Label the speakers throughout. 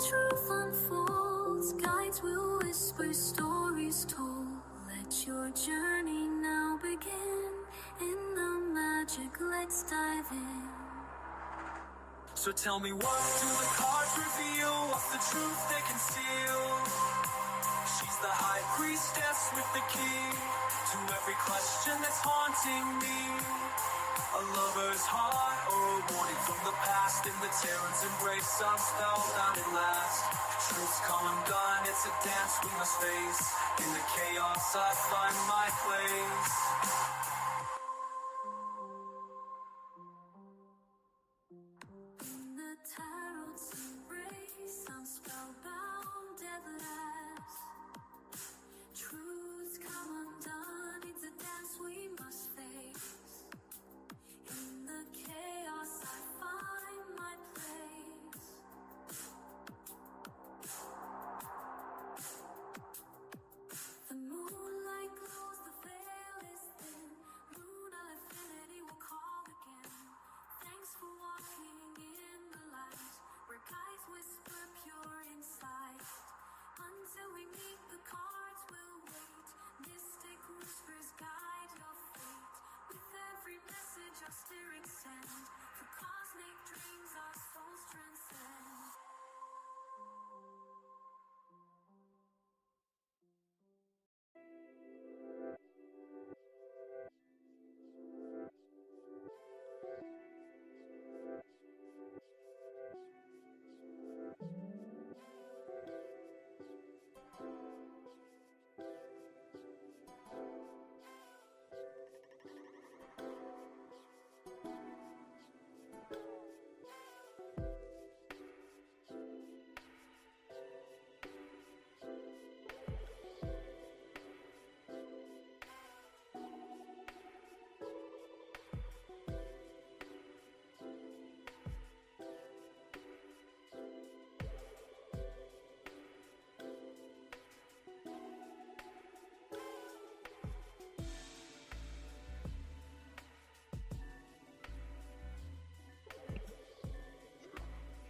Speaker 1: truth unfolds, guides will whisper, stories told. Let your journey now begin. In the magic, let's dive in. So tell me, what do the cards reveal? What's the truth they conceal? She's the high priestess with the key to every question that's haunting me. A lover's heart or a warning from the past. In the Terran's embrace, I'm spellbound at last. Truth's come undone, it's a dance we must face. In the chaos, I find my place. In the tarot's embrace, I'm spellbound at last. Truth's come undone, it's a dance we must face. In the chaos, I find my place. The moonlight glows, the veil is thin. Lunar affinity will call again. Thanks for walking in the light, where guides whisper pure insight. Until we meet, the cards will wait. Mystic whispers guide your fate. With every message our spirits send, for cosmic dreams our souls transcend.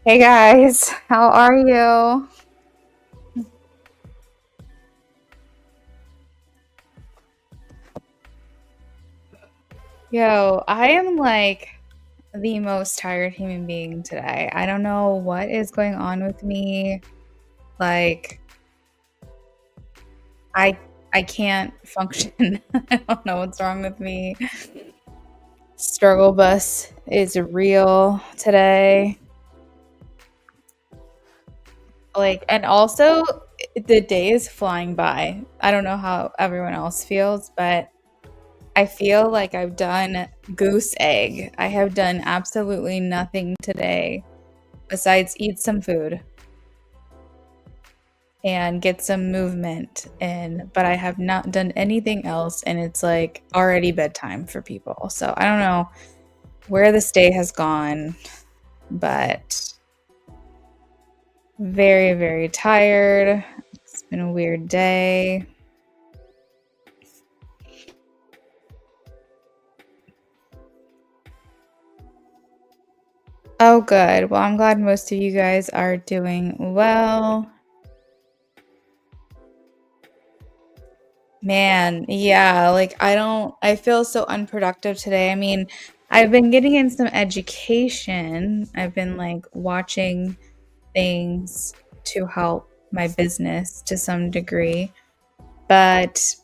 Speaker 2: Hey guys, how are you? Yo, I am like the most tired human being today. I don't know what is going on with me. Like I can't function. I don't know what's wrong with me. Struggle bus is real today. Like, and also the day is flying by. I don't know how everyone else feels, but I feel like I've done goose egg. I have done absolutely nothing today besides eat some food and get some movement in, but I have not done anything else, and it's like already bedtime for people. So I don't know where this day has gone, but very, very tired. It's been a weird day. Oh, good. Well, I'm glad most of you guys are doing well. Man, yeah, like I feel so unproductive today. I mean, I've been getting in some education. I've been like watching things to help my business to some degree, but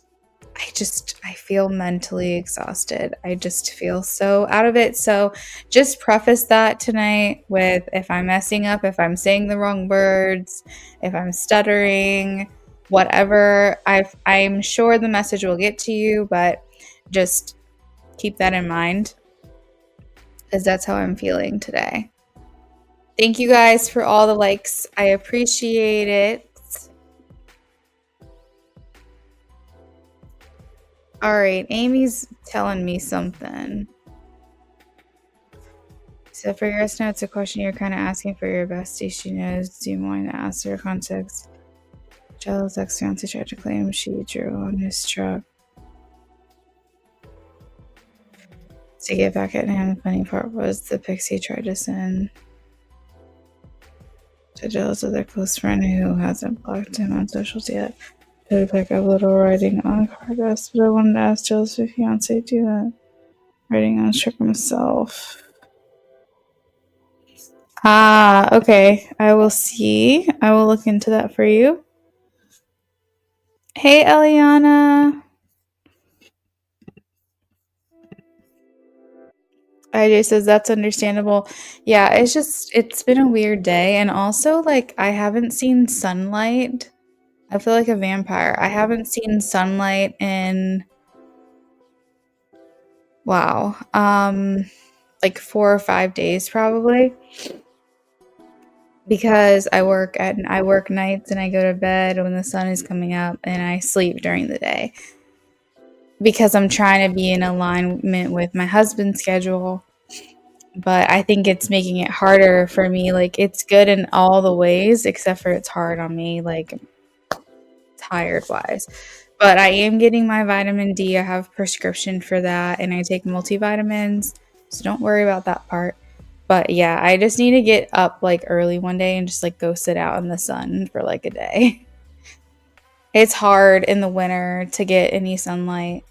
Speaker 2: I feel mentally exhausted. I just feel so out of it. So just preface that tonight with if I'm messing up, if I'm saying the wrong words, if I'm stuttering, whatever, I'm sure the message will get to you, but just keep that in mind because that's how I'm feeling today. Thank you guys for all the likes. I appreciate it. All right, Amy's telling me something. So for your listener, it's a question you're kind of asking for your bestie. She knows. Do you mind to ask her context? Jello's ex-fiance tried to claim she drew on his truck to get back at him. The funny part was the pics he tried to send. They're jealous of their close friend who hasn't blocked him on socials yet. Should pick up little writing on a card desk, but I wanted to ask Jill's fiance do that. Writing on a trick himself. Ah, okay. I will see. I will look into that for you. Hey, Eliana. IJ says that's understandable. Yeah, it's been a weird day. And also, like, I haven't seen sunlight. I feel like a vampire. I haven't seen sunlight in, wow, like 4 or 5 days probably. Because I work nights and I go to bed when the sun is coming up and I sleep during the day. Because I'm trying to be in alignment with my husband's schedule. But I think it's making it harder for me. Like, it's good in all the ways, except for it's hard on me, like, tired-wise. But I am getting my vitamin D. I have a prescription for that, and I take multivitamins, so don't worry about that part. But yeah, I just need to get up, like, early one day and just, like, go sit out in the sun for, like, a day. It's hard in the winter to get any sunlight.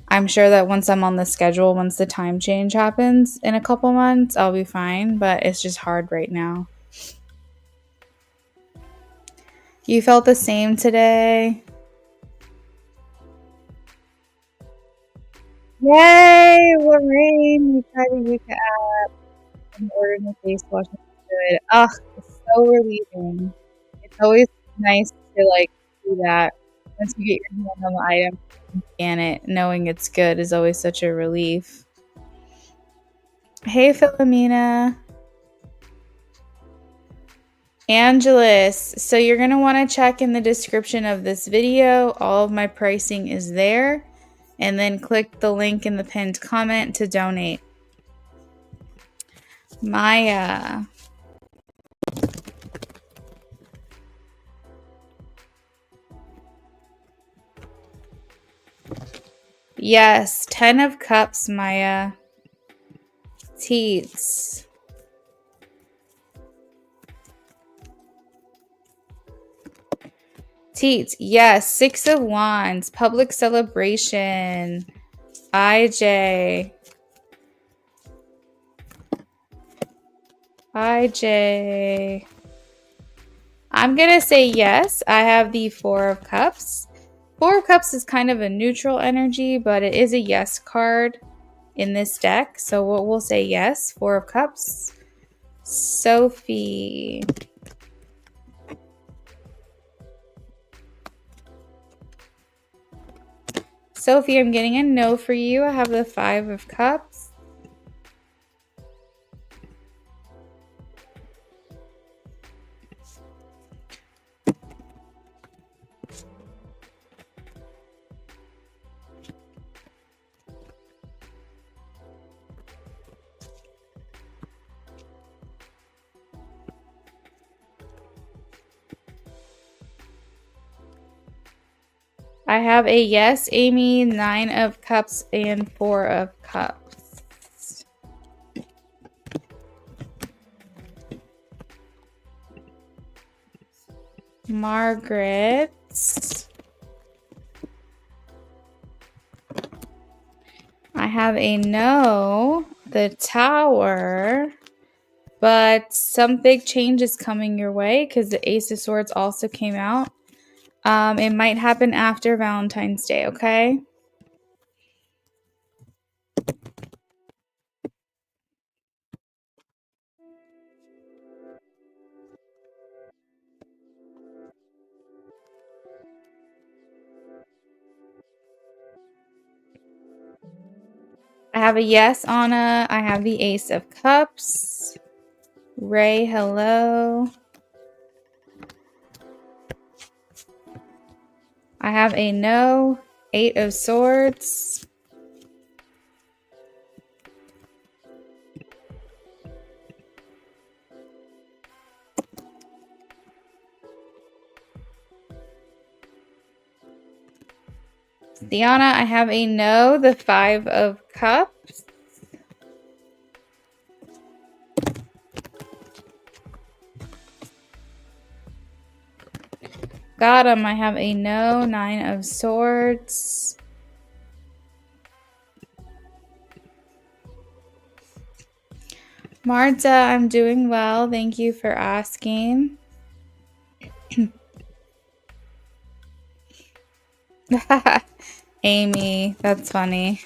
Speaker 2: I'm sure that once I'm on the schedule, once the time change happens in a couple months, I'll be fine, but it's just hard right now. You felt the same today? Yay! Lorraine, you tried to use the app and ordered a face wash. Good. Ugh, it's so relieving. It's always nice to, like, do that. Once you get your hand on the item, scan it, knowing it's good is always such a relief. Hey, Philomena. Angeles. So you're going to want to check in the description of this video. All of my pricing is there. And then click the link in the pinned comment to donate. Maya. Yes, 10 of Cups, Maya. Teats. Teats, yes, 6 of Wands. Public Celebration. IJ. IJ. I'm going to say yes. I have the 4 of Cups. 4 of Cups is kind of a neutral energy, but it is a yes card in this deck. So we'll say yes. 4 of Cups. Sophie. Sophie, I'm getting a no for you. I have the 5 of Cups. I have a yes, Amy, 9 of Cups and 4 of Cups. Margaret. I have a no, the Tower, but some big change is coming your way because the Ace of Swords also came out. It might happen after Valentine's Day, okay? I have a yes, Anna. I have the Ace of Cups. Ray, hello. I have a no, 8 of Swords. Diana, I have a no, the 5 of Cups. Got him. I have a no. 9 of Swords. Marta, I'm doing well. Thank you for asking. Amy, that's funny.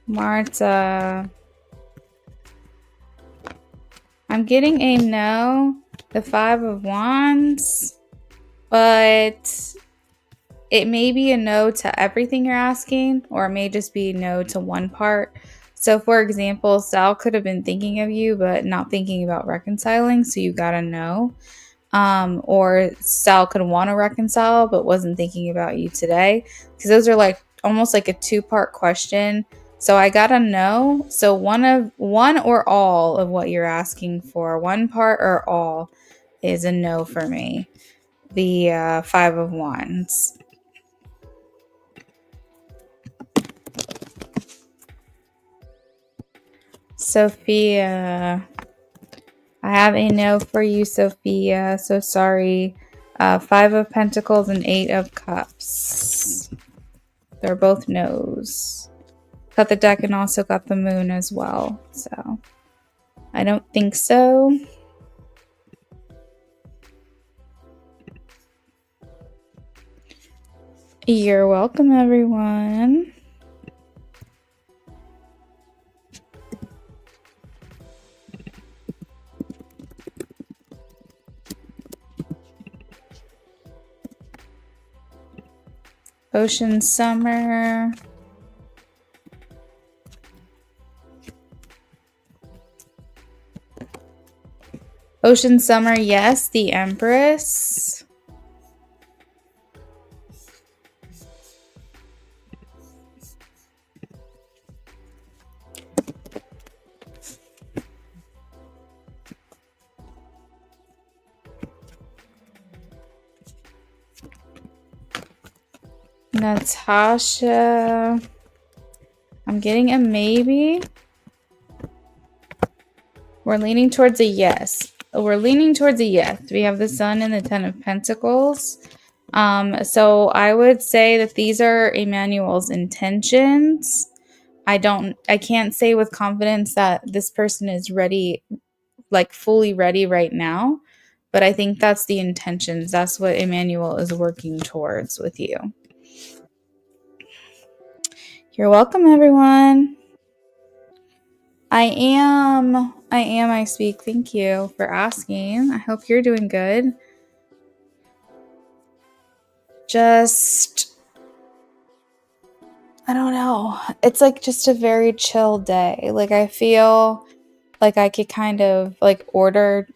Speaker 2: Marta. I'm getting a no, the 5 of Wands, but it may be a no to everything you're asking, or it may just be no to one part. So, for example, Sal could have been thinking of you, but not thinking about reconciling, so you got a no. Or Sal could want to reconcile, but wasn't thinking about you today. Because those are like almost like a 2-part question. So I got a no. So one or all of what you're asking for, one part or all, is a no for me. The 5 of Wands. Sophia, I have a no for you, Sophia. So sorry. 5 of Pentacles and 8 of Cups. They're both no's. Got the deck and also got the moon as well. So I don't think so. You're welcome, everyone. Ocean Summer. Ocean Summer, yes. The Empress. Natasha. I'm getting a maybe. We're leaning towards a yes. We're leaning towards a yes. We have the Sun and the 10 of Pentacles. So I would say that these are Emmanuel's intentions. I can't say with confidence that this person is ready, like fully ready right now, but I think that's the intentions. That's what Emmanuel is working towards with you. You're welcome, everyone. I speak. Thank you for asking. I hope you're doing good. I don't know. It's like just a very chill day. Like I feel like I could kind of like order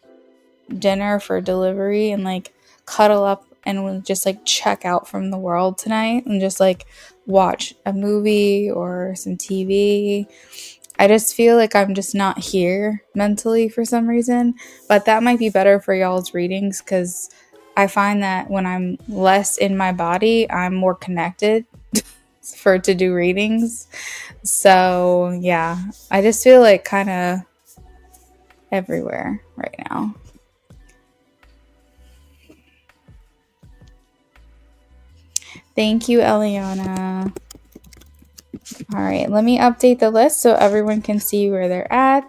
Speaker 2: dinner for delivery and like cuddle up and just like check out from the world tonight and just like watch a movie or some TV. I just feel like I'm just not here mentally for some reason, but that might be better for y'all's readings because I find that when I'm less in my body, I'm more connected to do readings. So yeah, I just feel like kind of everywhere right now. Thank you, Eliana. All right, let me update the list so everyone can see where they're at.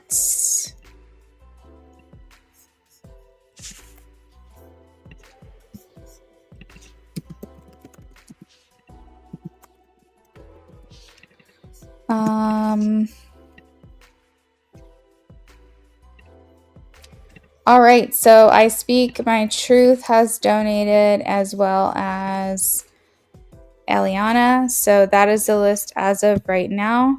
Speaker 2: All right, so I Speak My Truth has donated as well as Eliana. So that is the list as of right now.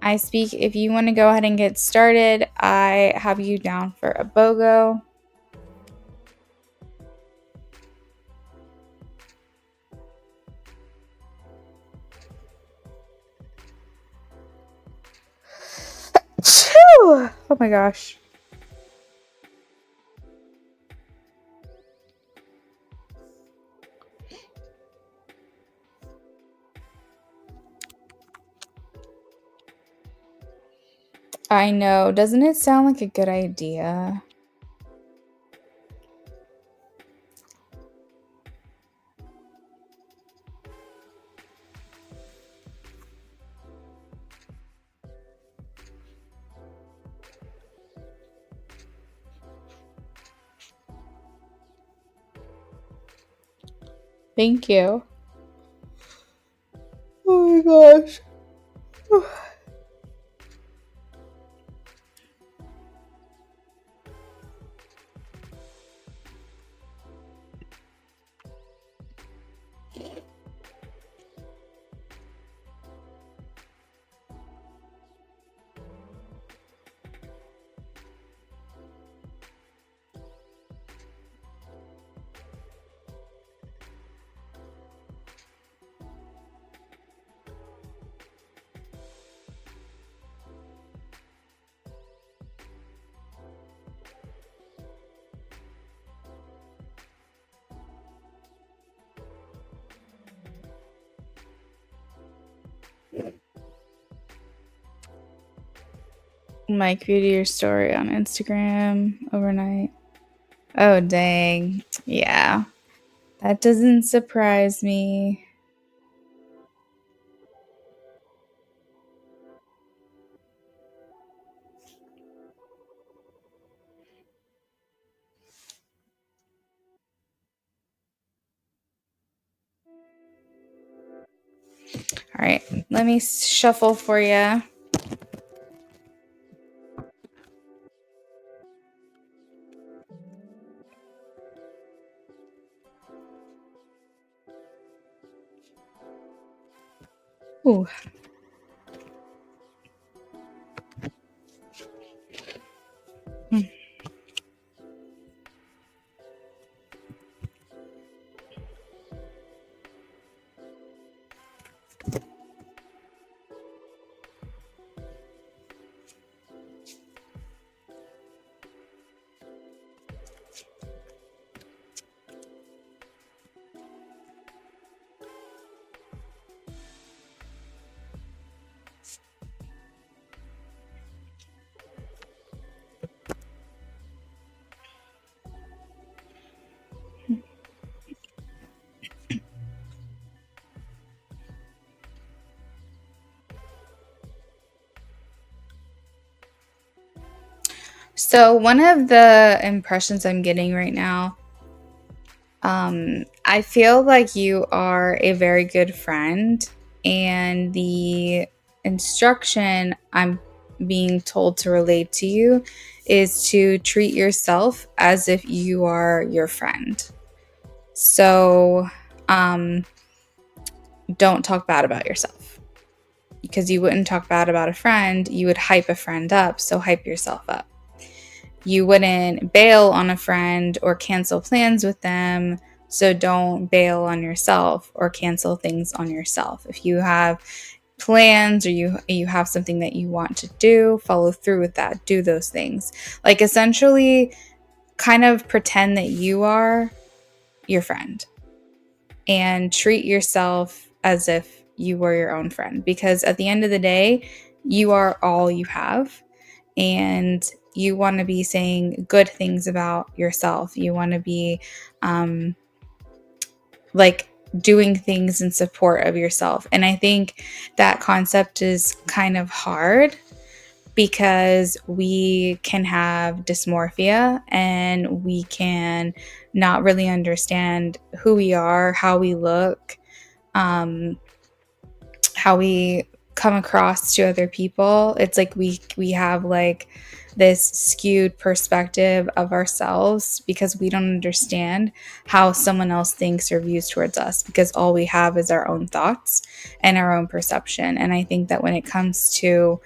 Speaker 2: I Speak, if you want to go ahead and get started, I have you down for a BOGO. Oh my gosh. I know. Doesn't it sound like a good idea? Thank you. Oh my gosh. Mike viewed your story on Instagram overnight. Oh, dang. Yeah. That doesn't surprise me. All right. Let me shuffle for you. Ooh. So, one of the impressions I'm getting right now, I feel like you are a very good friend, and the instruction I'm being told to relate to you is to treat yourself as if you are your friend. So, um, don't talk bad about yourself, because you wouldn't talk bad about a friend. You would hype a friend up, so hype yourself up. You wouldn't bail on a friend or cancel plans with them, so don't bail on yourself or cancel things on yourself. If you have plans or you have something that you want to do, follow through with that. Do those things. Like, essentially kind of pretend that you are your friend and treat yourself as if you were your own friend, because at the end of the day, you are all you have, and you want to be saying good things about yourself. You want to be like doing things in support of yourself. And I think that concept is kind of hard because we can have dysmorphia and we can not really understand who we are, how we look, um, how we come across to other people. It's like we have like this skewed perspective of ourselves because we don't understand how someone else thinks or views towards us, because all we have is our own thoughts and our own perception. And I think that when it comes to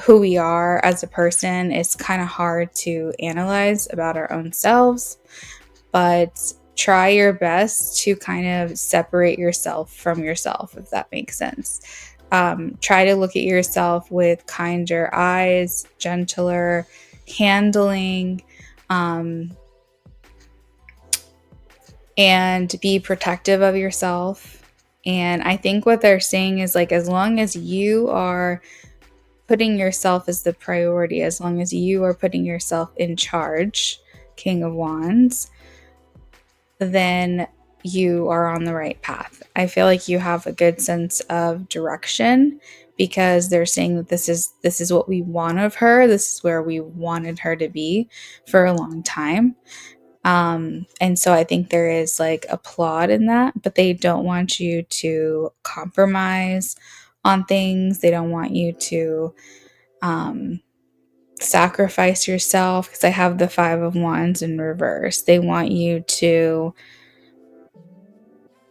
Speaker 2: who we are as a person, it's kind of hard to analyze about our own selves, but try your best to kind of separate yourself from yourself, if that makes sense. Try to look at yourself with kinder eyes, gentler handling, and be protective of yourself. And I think what they're saying is, like, as long as you are putting yourself as the priority, as long as you are putting yourself in charge, King of Wands, then you are on the right path. I feel like you have a good sense of direction, because they're saying that this is what we want of her. This is where we wanted her to be for a long time. And so I think there is like applaud in that, but they don't want you to compromise on things. They don't want you to sacrifice yourself, because I have the 5 of Wands in reverse. They want you to,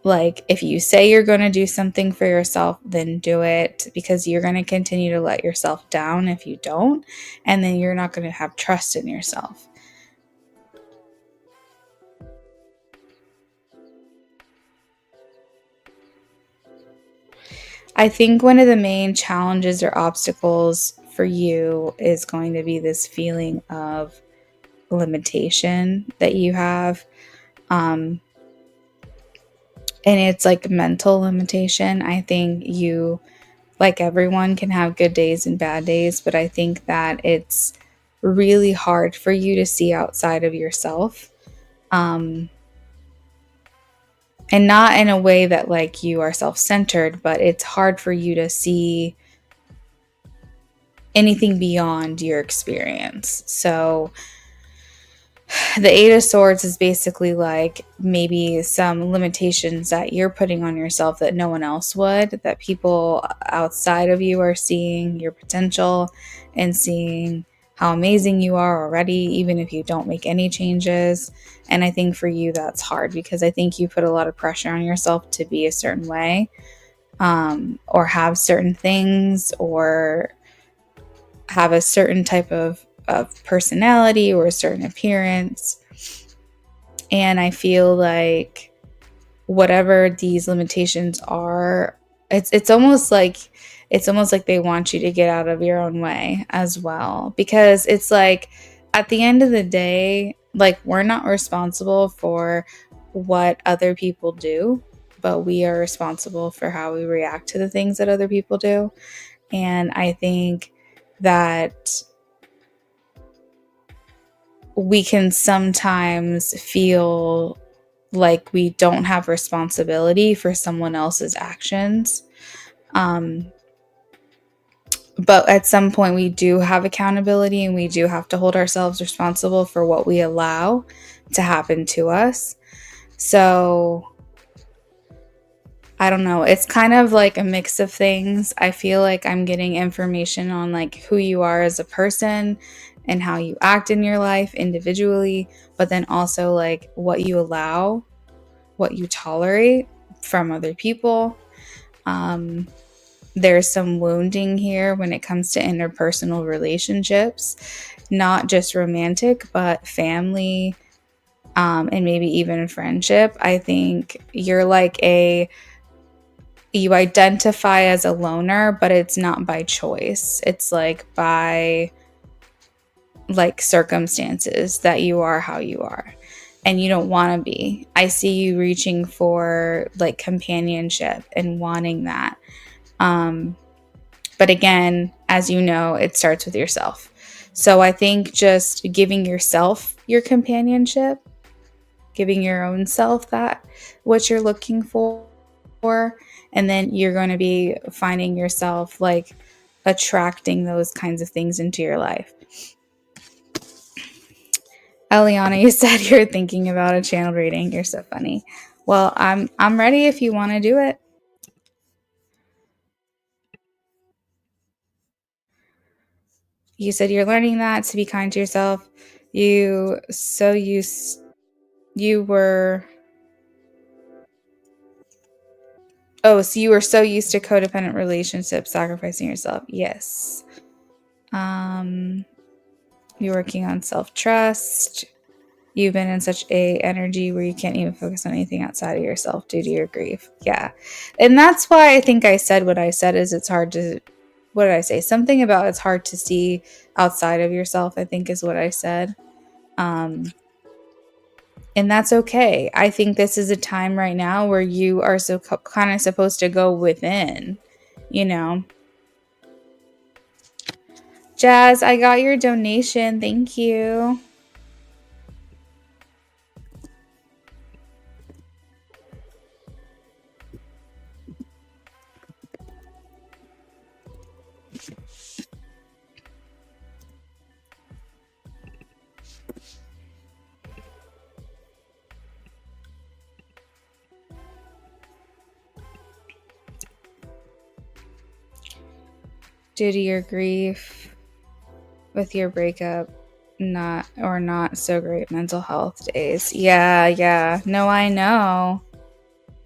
Speaker 2: like, if you say you're going to do something for yourself, then do it, because you're going to continue to let yourself down if you don't, and then you're not going to have trust in yourself. I think one of the main challenges or obstacles for you is going to be this feeling of limitation that you have. And it's like mental limitation. I think you, like everyone, can have good days and bad days, but I think that it's really hard for you to see outside of yourself. And not in a way that like you are self-centered, but it's hard for you to see anything beyond your experience. So the 8 of Swords is basically like maybe some limitations that you're putting on yourself that no one else would, that people outside of you are seeing your potential and seeing how amazing you are already, even if you don't make any changes. And I think for you, that's hard, because I think you put a lot of pressure on yourself to be a certain way, or have certain things, or have a certain type of personality or a certain appearance. And I feel like whatever these limitations are, it's almost like they want you to get out of your own way as well, because it's like, at the end of the day, like, we're not responsible for what other people do, but we are responsible for how we react to the things that other people do. And I think that we can sometimes feel like we don't have responsibility for someone else's actions. But at some point we do have accountability, and we do have to hold ourselves responsible for what we allow to happen to us. So I don't know. It's kind of like a mix of things. I feel like I'm getting information on like who you are as a person and how you act in your life individually, but then also like what you allow, what you tolerate from other people. There's some wounding here when it comes to interpersonal relationships, not just romantic, but family, and maybe even friendship. I think you're like you identify as a loner, but it's not by choice. It's like by like circumstances that you are how you are, and you don't want to be. I see you reaching for like companionship and wanting that. But again, as you know, it starts with yourself. So I think just giving yourself your companionship, giving your own self that what you're looking for, and then you're going to be finding yourself like attracting those kinds of things into your life. Eliana, you said you're thinking about a channel reading. You're so funny. Well, I'm ready if you want to do it. You said you're learning that to be kind to yourself. You were so you were so used to codependent relationships, sacrificing yourself. Yes. You're working on self-trust. You've been in such a energy where you can't even focus on anything outside of yourself due to your grief. Yeah. And that's why I think I said what I said, is it's hard to, what did I say? Something about it's hard to see outside of yourself, I think is what I said. And that's okay. I think this is a time right now where you are so kind of supposed to go within, you know. Jazz, I got your donation. Thank you. Due to your grief with your breakup, not so great mental health days. Yeah. No, I know.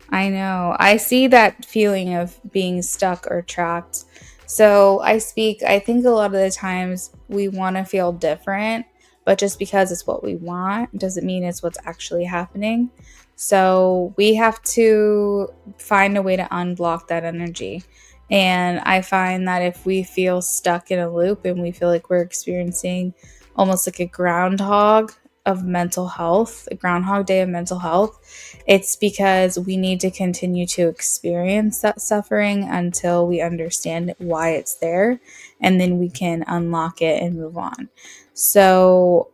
Speaker 2: I see that feeling of being stuck or trapped. So I think a lot of the times we want to feel different, but just because it's what we want doesn't mean it's what's actually happening. So we have to find a way to unblock that energy. And I find that if we feel stuck in a loop and we feel like we're experiencing almost like a groundhog of mental health, a groundhog day of mental health, it's because we need to continue to experience that suffering until we understand why it's there, and then we can unlock it and move on. So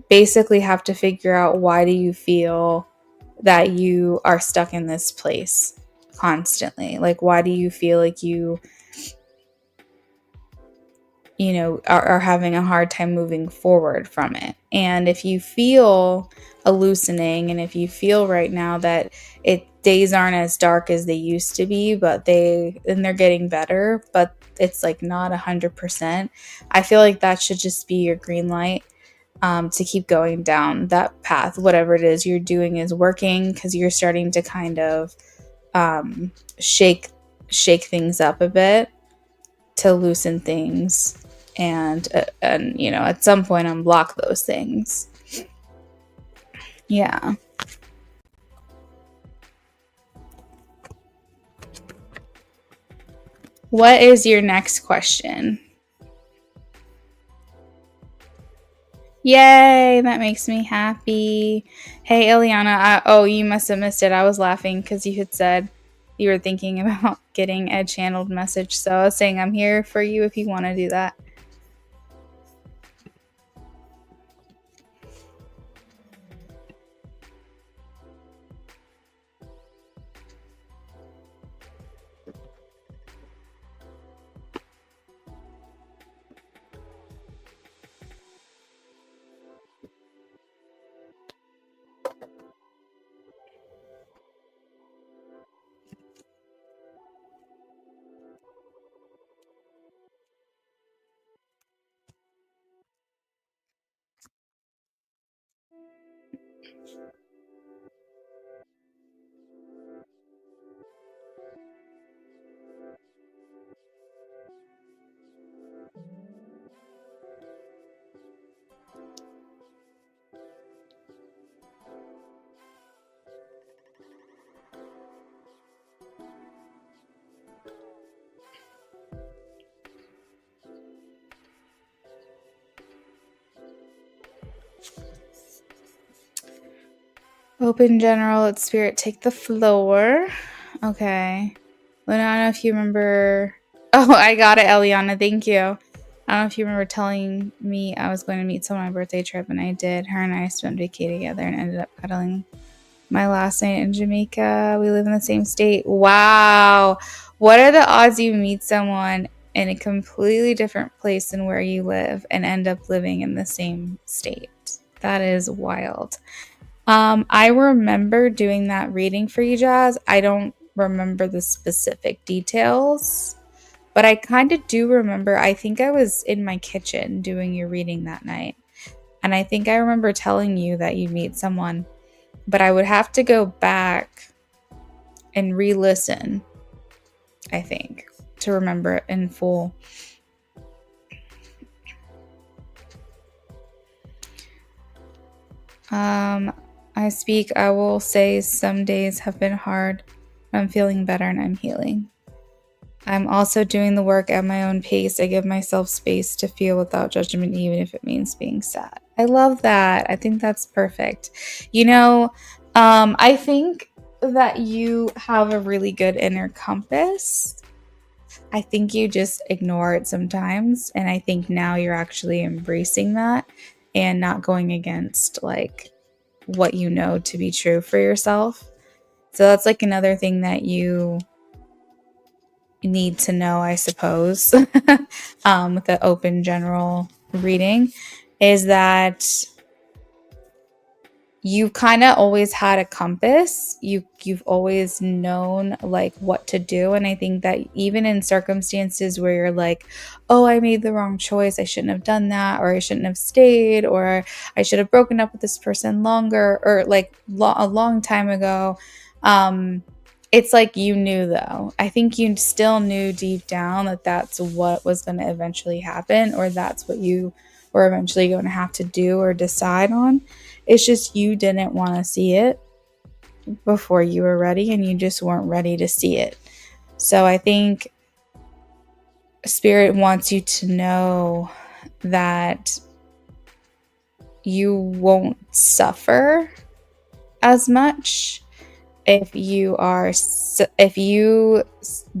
Speaker 2: basically have to figure out, why do you feel that you are stuck in this place constantly? Like, why do you feel like you are having a hard time moving forward from it? And if you feel a loosening, and if you feel right now that days aren't as dark as they used to be, but they're getting better, but it's like not 100%, I feel like that should just be your green light to keep going down that path. Whatever it is you're doing is working, because you're starting to kind of shake things up a bit to loosen things, and at some point unblock those things. Yeah. What is your next question? Yay, that makes me happy. Hey, Eliana. You must have missed it. I was laughing because you had said you were thinking about getting a channeled message. So I was saying I'm here for you if you want to do that. Open general, let spirit take the floor. Okay. I don't know if you remember. Oh, I got it, Eliana. Thank you. I don't know if you remember telling me I was going to meet someone on my birthday trip, and I did. Her and I spent vacation together and ended up cuddling my last night in Jamaica. We live in the same state. Wow. What are the odds you meet someone in a completely different place than where you live and end up living in the same state? That is wild. I remember doing that reading for you, Jazz. I don't remember the specific details, but I kind of do remember. I think I was in my kitchen doing your reading that night, and I think I remember telling you that you'd meet someone, but I would have to go back and re-listen, I think, to remember it in full. I will say some days have been hard. I'm feeling better and I'm healing. I'm also doing the work at my own pace. I give myself space to feel without judgment, even if it means being sad. I love that. I think that's perfect. I think that you have a really good inner compass. I think you just ignore it sometimes. And I think now you're actually embracing that and not going against like what you know to be true for yourself. So that's like another thing that you need to know, I suppose, with the open general reading, is that you've kind of always had a compass. You've always known like what to do. And I think that even in circumstances where you're like, oh, I made the wrong choice, I shouldn't have done that, or I shouldn't have stayed, or I should have broken up with this person longer, or like a long time ago. It's like you knew, though. I think you still knew deep down that that's what was going to eventually happen, or that's what you were eventually going to have to do or decide on. It's just you didn't want to see it before you were ready, and you just weren't ready to see it. So I think Spirit wants you to know that you won't suffer as much if you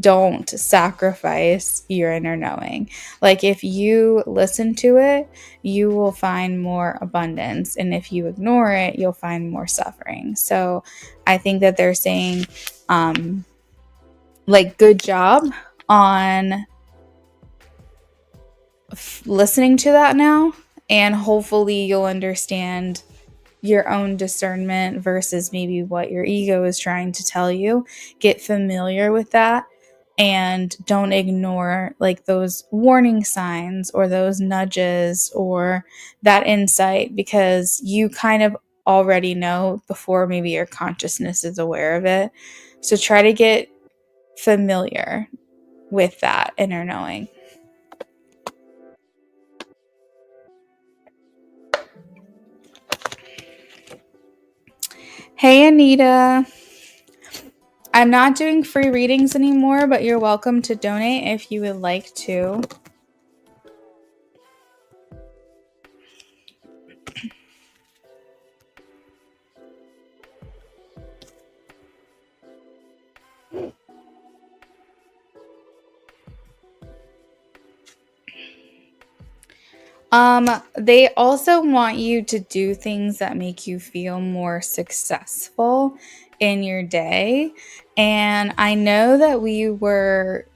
Speaker 2: don't sacrifice your inner knowing. Like if you listen to it, you will find more abundance, and if you ignore it, you'll find more suffering. So I think that they're saying like good job on listening to that now, and hopefully you'll understand your own discernment versus maybe what your ego is trying to tell you. Get familiar with that and don't ignore like those warning signs or those nudges or that insight, because you kind of already know before maybe your consciousness is aware of it. So try to get familiar with that inner knowing. Hey, Anita. I'm not doing free readings anymore, but you're welcome to donate if you would like to. They also want you to do things that make you feel more successful in your day. And I know that we were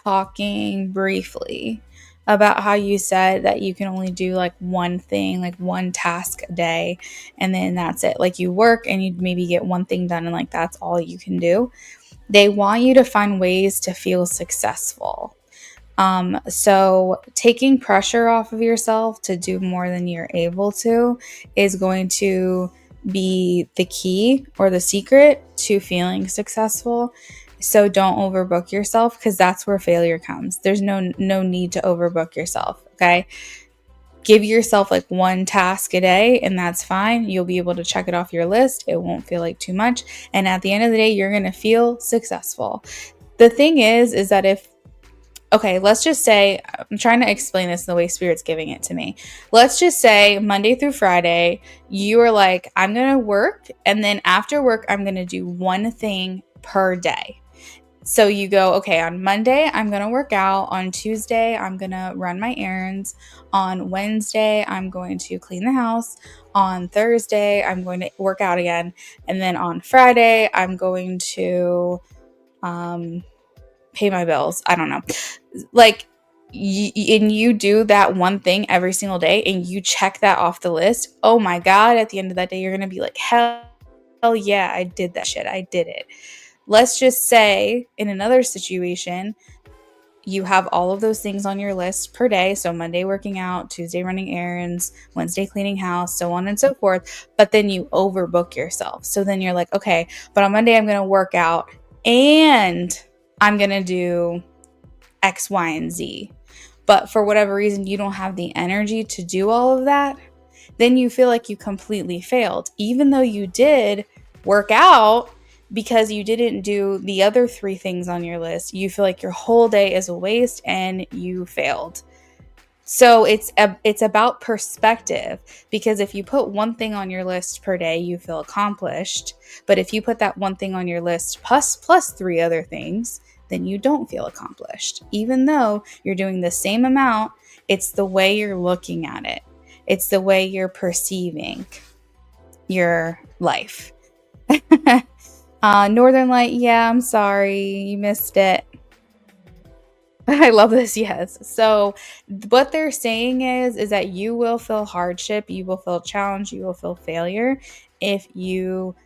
Speaker 2: talking briefly about how you said that you can only do like one thing, like one task a day, and then that's it. Like you work and you maybe get one thing done and like that's all you can do. They want you to find ways to feel successful. So taking pressure off of yourself to do more than you're able to is going to be the key or the secret to feeling successful. So don't overbook yourself, because that's where failure comes. There's no need to overbook yourself. Okay. Give yourself like one task a day, and that's fine. You'll be able to check it off your list. It won't feel like too much. And at the end of the day, you're going to feel successful. The thing is that okay, let's just say, I'm trying to explain this the way Spirit's giving it to me. Let's just say Monday through Friday, you are like, I'm going to work, and then after work, I'm going to do one thing per day. So you go, okay, on Monday, I'm going to work out. On Tuesday, I'm going to run my errands. On Wednesday, I'm going to clean the house. On Thursday, I'm going to work out again. And then on Friday, I'm going to pay my bills. I don't know. Like, and you do that one thing every single day and you check that off the list. Oh my God, at the end of that day, you're going to be like, hell yeah, I did that shit. I did it. Let's just say in another situation, you have all of those things on your list per day. So Monday working out, Tuesday running errands, Wednesday cleaning house, so on and so forth. But then you overbook yourself. So then you're like, okay, but on Monday I'm going to work out and I'm going to do X, Y, and Z. But for whatever reason, you don't have the energy to do all of that. Then you feel like you completely failed. Even though you did work out, because you didn't do the other 3 things on your list, you feel like your whole day is a waste and you failed. So it's about perspective, because if you put one thing on your list per day, you feel accomplished. But if you put that one thing on your list plus 3 other things, then you don't feel accomplished. Even though you're doing the same amount, it's the way you're looking at it. It's the way you're perceiving your life. Northern Light, yeah, I'm sorry, you missed it. I love this, yes. So what they're saying is that you will feel hardship, you will feel challenge, you will feel failure if you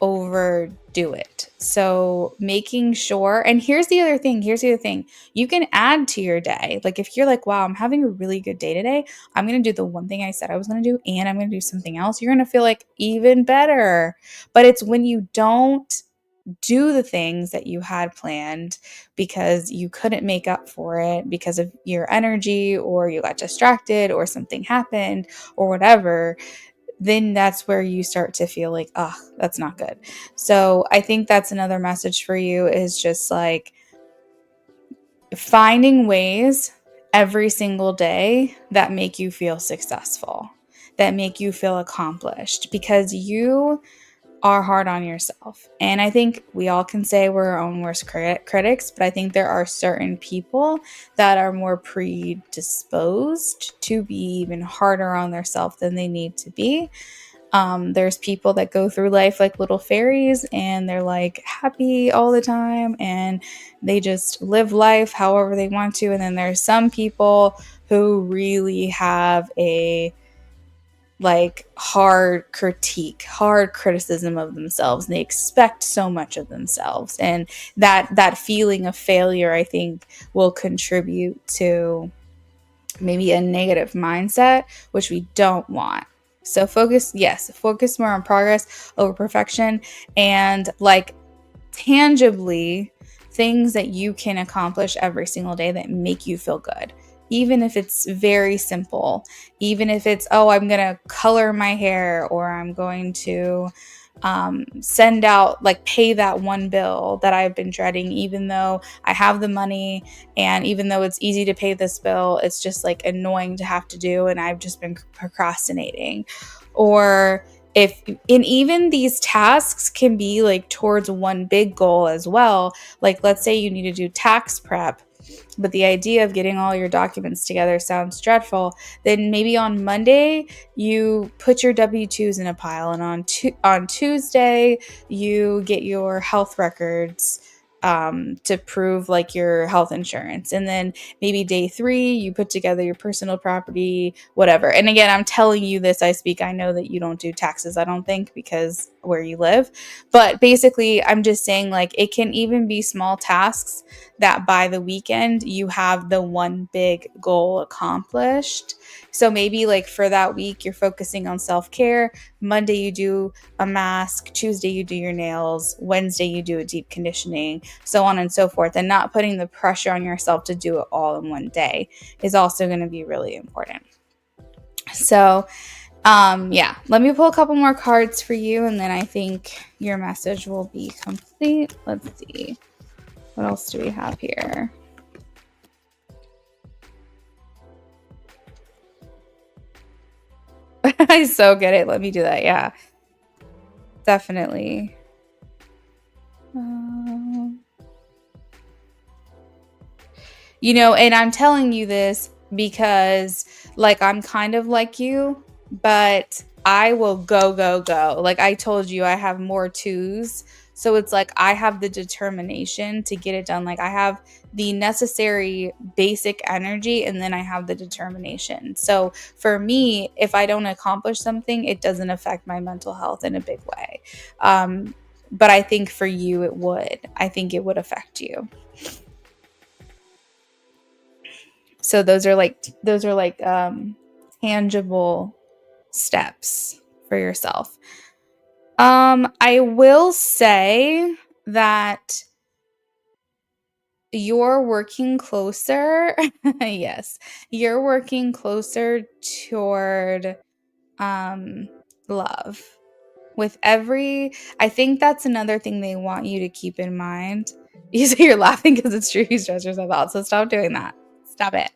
Speaker 2: overdo it. So making sure, and here's the other thing, you can add to your day. Like if you're like, wow, I'm having a really good day today, I'm going to do the one thing I said I was going to do, and I'm going to do something else, you're going to feel like even better. But it's when you don't do the things that you had planned because you couldn't make up for it because of your energy, or you got distracted, or something happened, or whatever, then that's where you start to feel like, oh, that's not good. So I think that's another message for you, is just like finding ways every single day that make you feel successful, that make you feel accomplished, because you are hard on yourself. And I think we all can say we're our own worst critics, but I think there are certain people that are more predisposed to be even harder on themselves than they need to be. There's people that go through life like little fairies, and they're like happy all the time, and they just live life however they want to. And then there's some people who really have a like hard criticism of themselves, and they expect so much of themselves, and that feeling of failure, I think, will contribute to maybe a negative mindset, which we don't want. So focus more on progress over perfection, and like tangibly things that you can accomplish every single day that make you feel good. Even if it's very simple, even if it's, oh, I'm going to color my hair, or I'm going to send out, like pay that one bill that I've been dreading, even though I have the money, and even though it's easy to pay this bill, it's just like annoying to have to do, and I've just been procrastinating. Or even these tasks can be like towards one big goal as well. Like let's say you need to do tax prep, but the idea of getting all your documents together sounds dreadful. Then maybe on Monday you put your W-2s in a pile, and on Tuesday you get your health records to prove like your health insurance. And then maybe day 3 you put together your personal property, whatever. And again, I'm telling you this, I know that you don't do taxes, I don't think, because where you live. But basically, I'm just saying, like, it can even be small tasks that by the weekend you have the one big goal accomplished. So maybe like for that week you're focusing on self-care. Monday you do a mask, Tuesday you do your nails, Wednesday you do a deep conditioning, so on and so forth. And not putting the pressure on yourself to do it all in one day is also going to be really important. So let me pull a couple more cards for you, and then I think your message will be complete. Let's see, what else do we have here? I so get it. Let me do that. Yeah, definitely. And I'm telling you this because, like, I'm kind of like you, but I will go, go, go. Like I told you, I have more 2s. So it's like I have the determination to get it done. Like I have the necessary basic energy, and then I have the determination. So for me, if I don't accomplish something, it doesn't affect my mental health in a big way. But I think for you, it would. I think it would affect you. So those are like tangible steps for yourself. I will say that you're working closer. Yes, you're working closer toward love. I think that's another thing they want you to keep in mind. You say you're laughing because it's true, you stress yourself out, so stop doing that. Stop it.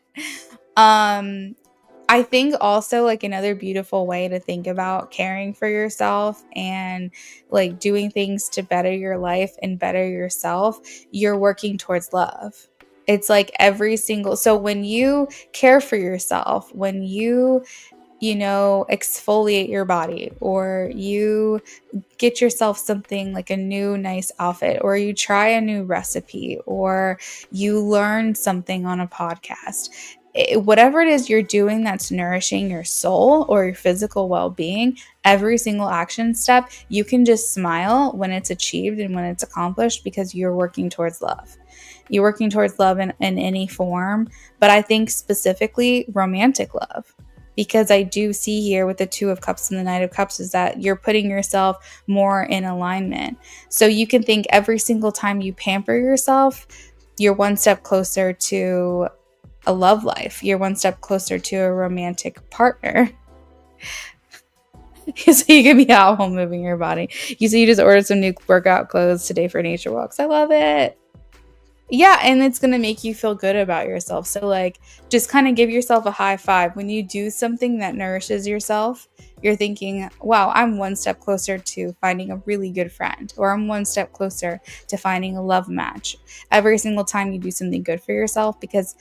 Speaker 2: I I think also like another beautiful way to think about caring for yourself and like doing things to better your life and better yourself, you're working towards love. It's like every single, so when you care for yourself, when you know, exfoliate your body, or you get yourself something like a new nice outfit, or you try a new recipe, or you learn something on a podcast, whatever it is you're doing that's nourishing your soul or your physical well-being, every single action step, you can just smile when it's achieved and when it's accomplished because you're working towards love. You're working towards love in any form, but I think specifically romantic love, because I do see here with the Two of Cups and the Knight of Cups is that you're putting yourself more in alignment. So you can think every single time you pamper yourself, you're one step closer to a love life. You're one step closer to a romantic partner. So you can be out home moving your body. You say you just ordered some new workout clothes today for nature walks. I love it. Yeah, and it's going to make you feel good about yourself. So like just kind of give yourself a high five when you do something that nourishes yourself. You're thinking, wow, I'm one step closer to finding a really good friend, or I'm one step closer to finding a love match every single time you do something good for yourself, because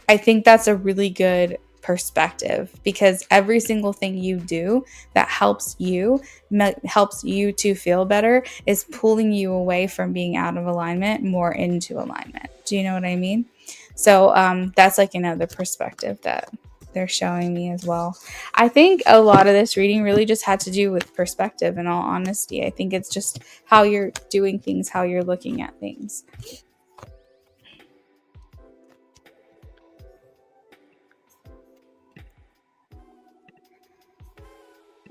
Speaker 2: I think that's a really good perspective, because every single thing you do that helps you to feel better is pulling you away from being out of alignment more into alignment. Do you know what I mean? So that's like another perspective that they're showing me as well. I think a lot of this reading really just had to do with perspective, in all honesty. I think it's just how you're doing things, how you're looking at things.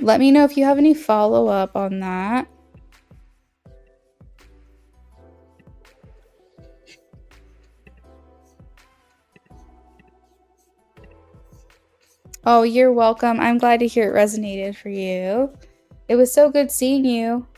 Speaker 2: Let me know if you have any follow-up on that. Oh, you're welcome. I'm glad to hear it resonated for you. It was so good seeing you.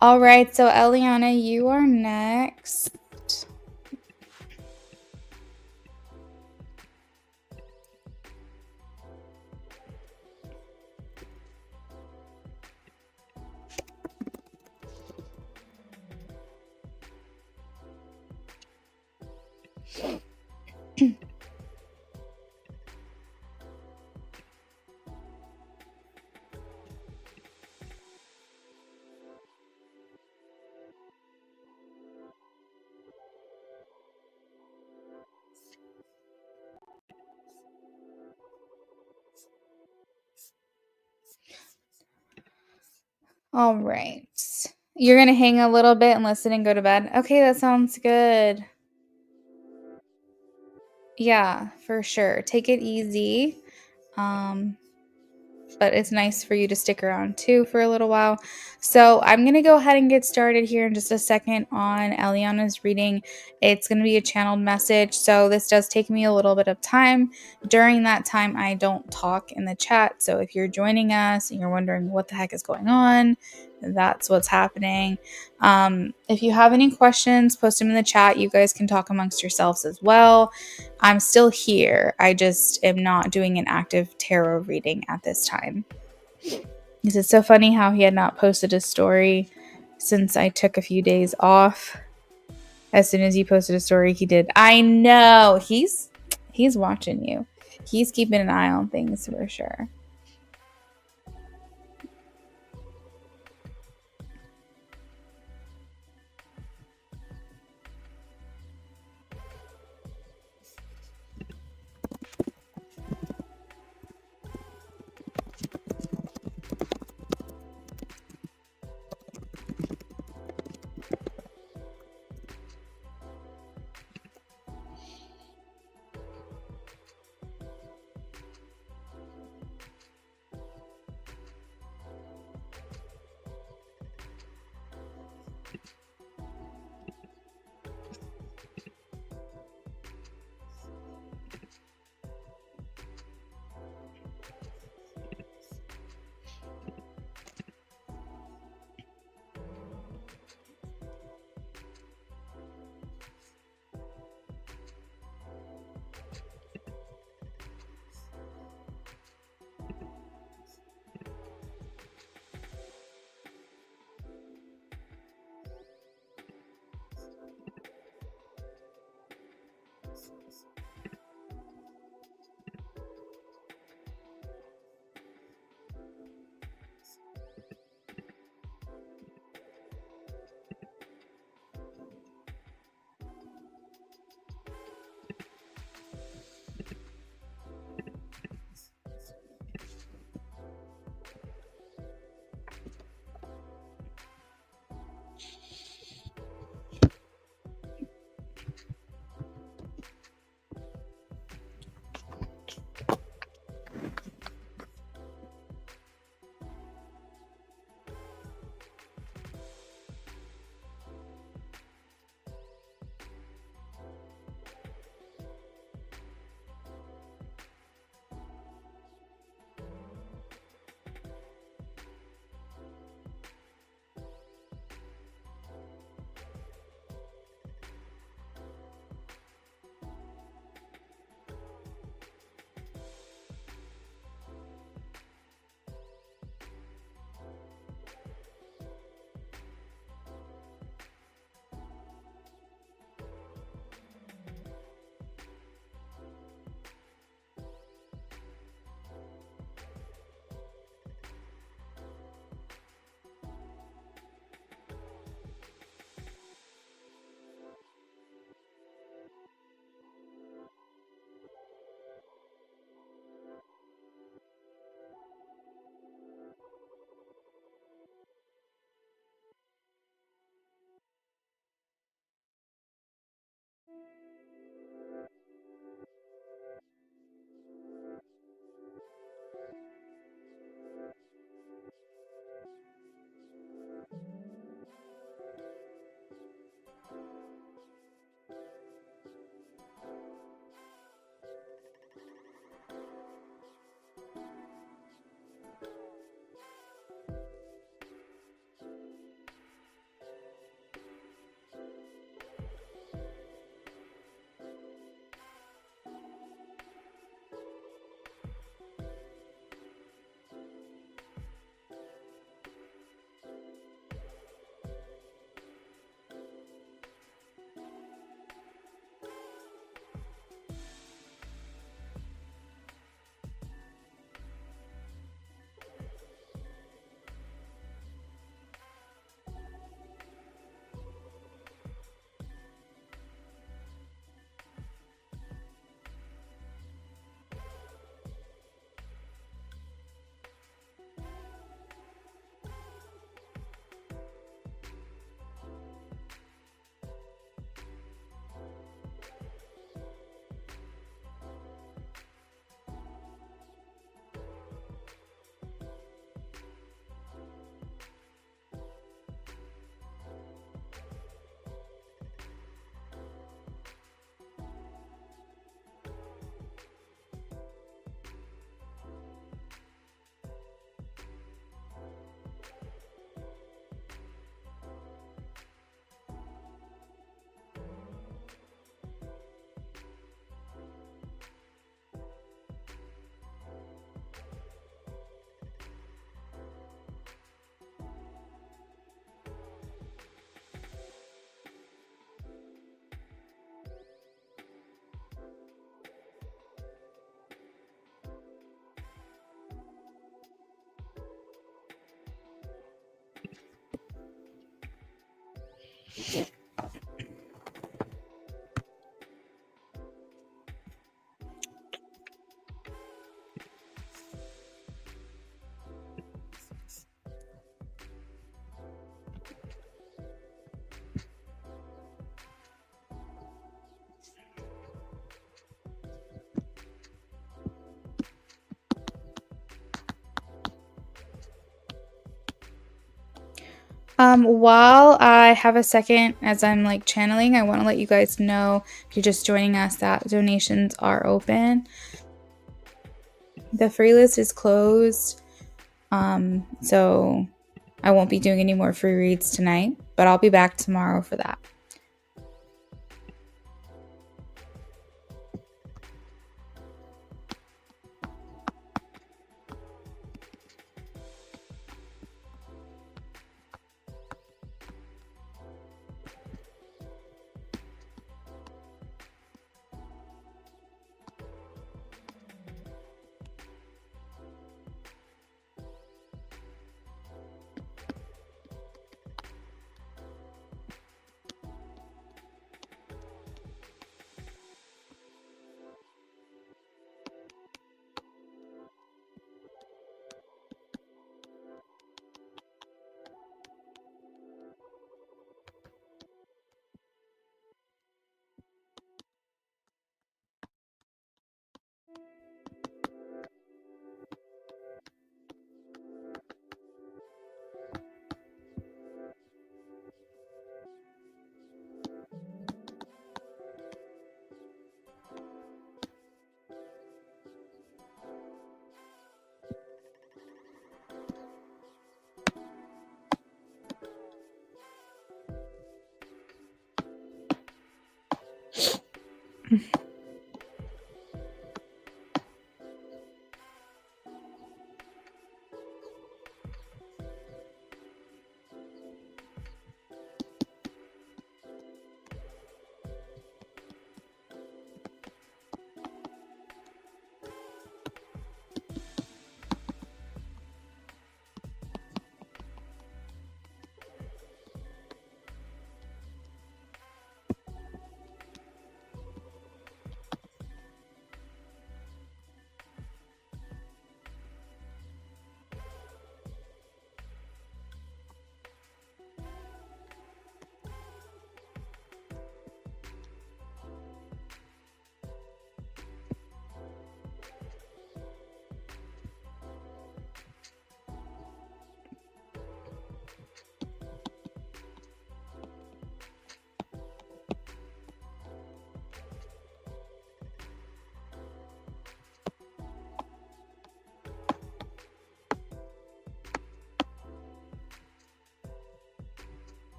Speaker 2: All right, so Eliana, you are next. All right. You're going to hang a little bit and listen and go to bed. Okay, that sounds good. Yeah, for sure. Take it easy. But it's nice for you to stick around too for a little while. So I'm going to go ahead and get started here in just a second on Eliana's reading. It's going to be a channeled message, so this does take me a little bit of time. During that time, I don't talk in the chat, so if you're joining us and you're wondering what the heck is going on, that's what's happening. If you have any questions, post them in the chat. You guys can talk amongst yourselves as well. I'm still here. I just am not doing an active tarot reading at this time. It's so funny how he had not posted a story since I took a few days off. As soon as he posted a story, he did. I know. He's watching you. He's keeping an eye on things for sure. While I have a second, as I'm like channeling, I want to let you guys know, if you're just joining us, that donations are open. The free list is closed. So I won't be doing any more free reads tonight, but I'll be back tomorrow for that.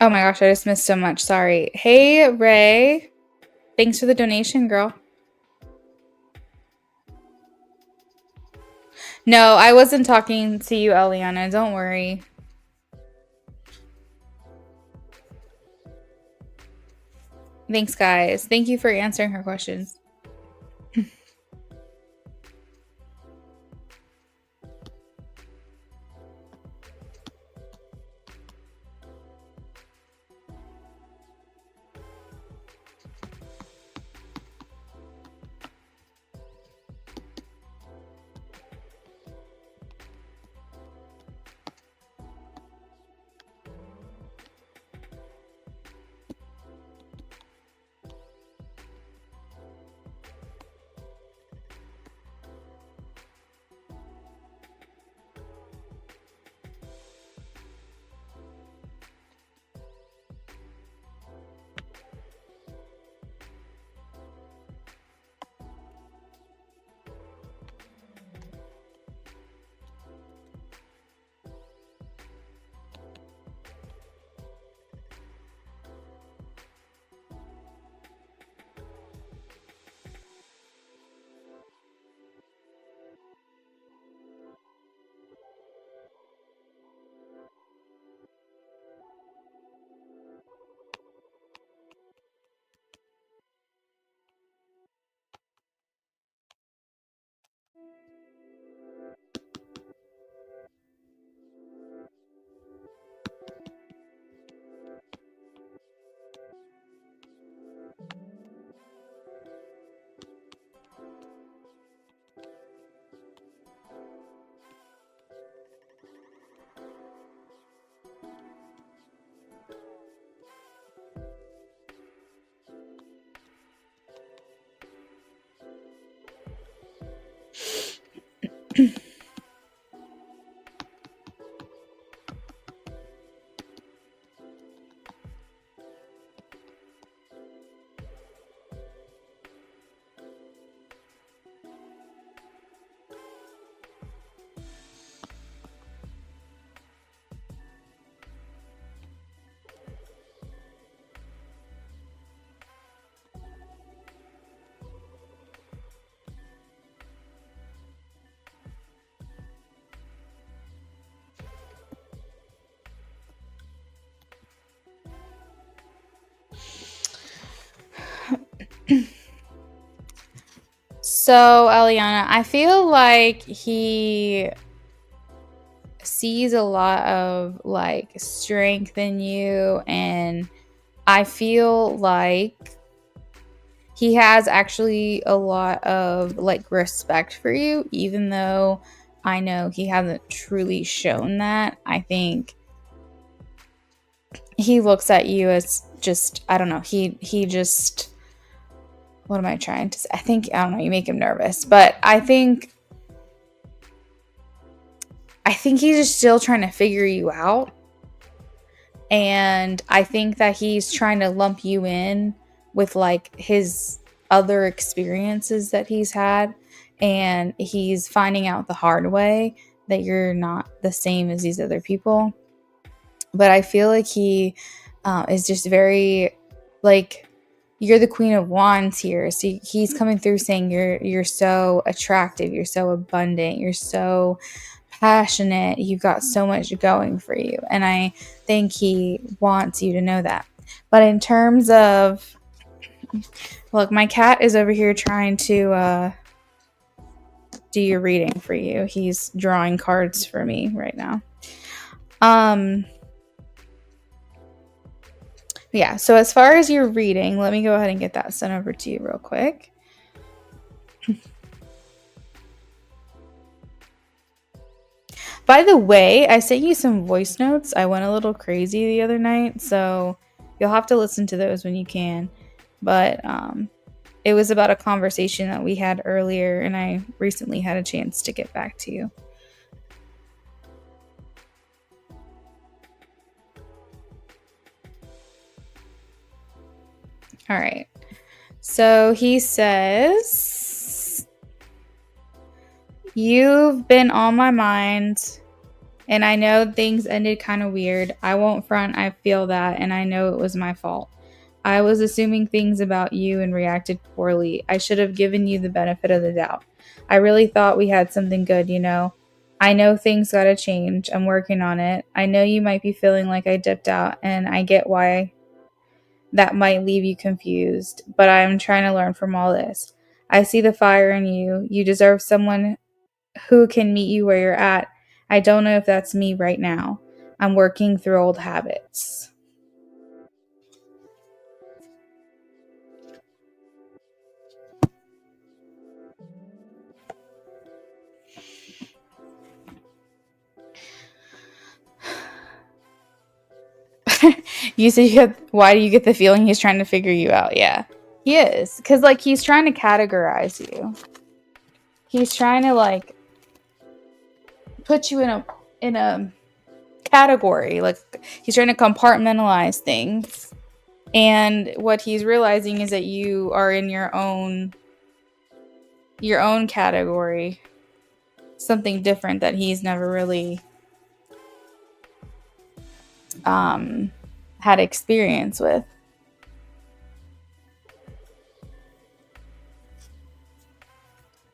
Speaker 2: Oh my gosh, I just missed so much. Sorry. Hey, Ray. Thanks for the donation, girl. No, I wasn't talking to you, Eliana. Don't worry. Thanks, guys. Thank you for answering her questions. So, Eliana, I feel like he sees a lot of like strength in you, and I feel like he has actually a lot of like respect for you, even though I know he hasn't truly shown that. I think he looks at you as just, I don't know, he just, what am I trying to say? I don't know, you make him nervous, but I think he's just still trying to figure you out. And I think that he's trying to lump you in with like his other experiences that he's had. And he's finding out the hard way that you're not the same as these other people. But I feel like he is just very like, you're the Queen of Wands here. So he's coming through saying you're so attractive, you're so abundant, you're so passionate, you've got so much going for you. And I think he wants you to know that. But in terms of, look, my cat is over here trying to do your reading for you. He's drawing cards for me right now. Yeah, so as far as your reading, let me go ahead and get that sent over to you real quick. By the way, I sent you some voice notes. I went a little crazy the other night, so you'll have to listen to those when you can. But it was about a conversation that we had earlier, and I recently had a chance to get back to you. All right. So he says, you've been on my mind, and I know things ended kind of weird. I won't front, I feel that, and I know it was my fault. I was assuming things about you and reacted poorly. I should have given you the benefit of the doubt. I really thought we had something good, you know. I know things gotta change. I'm working on it. I know you might be feeling like I dipped out, and I get why that might leave you confused, but I'm trying to learn from all this. I see the fire in you. You deserve someone who can meet you where you're at. I don't know if that's me right now. I'm working through old habits. You said why do you get the feeling he's trying to figure you out? Yeah, he is. Because, like, he's trying to categorize you. He's trying to, like, put you in a category. Like, he's trying to compartmentalize things. And what he's realizing is that you are in your own category. Something different that he's never really had experience with.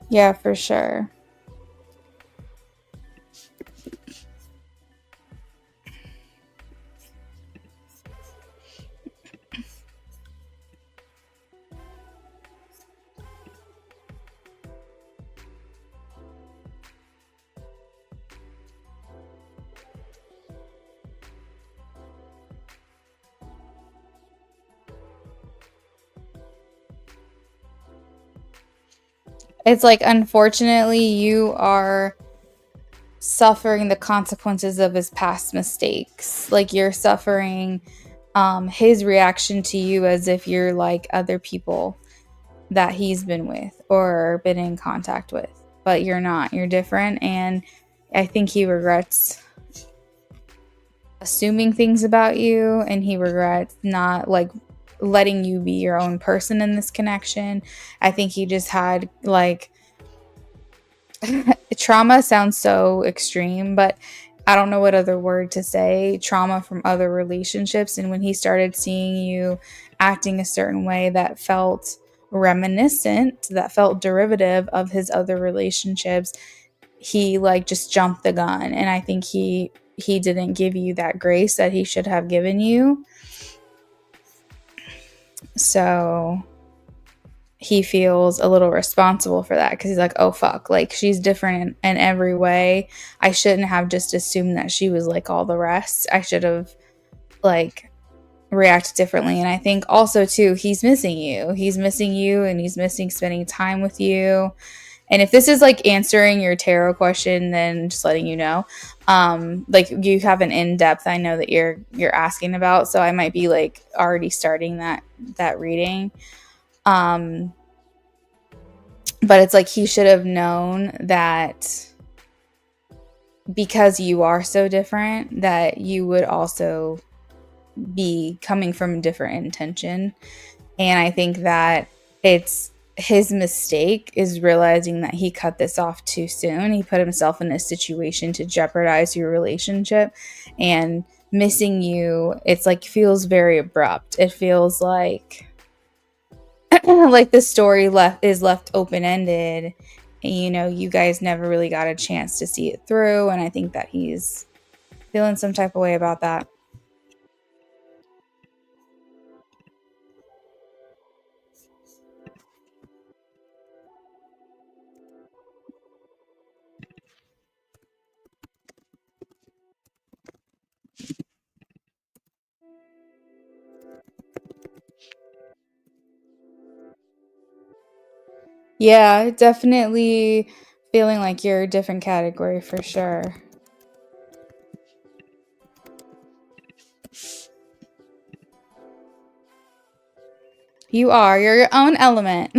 Speaker 2: Yeah, for sure. It's like, unfortunately, you are suffering the consequences of his past mistakes. Like, you're suffering his reaction to you as if you're like other people that he's been with or been in contact with. But you're not. You're different. And I think he regrets assuming things about you, and he regrets not like letting you be your own person in this connection. I think he just had like trauma sounds so extreme, but I don't know what other word to say. Trauma from other relationships. And when he started seeing you acting a certain way that felt reminiscent, that felt derivative of his other relationships, he like just jumped the gun. And I think he didn't give you that grace that he should have given you. So he feels a little responsible for that because he's like, oh fuck, like she's different in every way. I shouldn't have just assumed that she was like all the rest. I should have like reacted differently. And I think also too, he's missing you. He's missing you and he's missing spending time with you. And if this is like answering your tarot question, then just letting you know, like you have an in-depth I know that you're asking about, so I might be like already starting that reading. But it's like he should have known that because you are so different that you would also be coming from a different intention. And I think that it's his mistake is realizing that he cut this off too soon. He put himself in a situation to jeopardize your relationship, and missing you, it's like feels very abrupt. It feels like like the story is left open-ended, and you guys never really got a chance to see it through, and I think that he's feeling some type of way about that. Yeah, definitely feeling like you're a different category for sure. You are. You're your own element.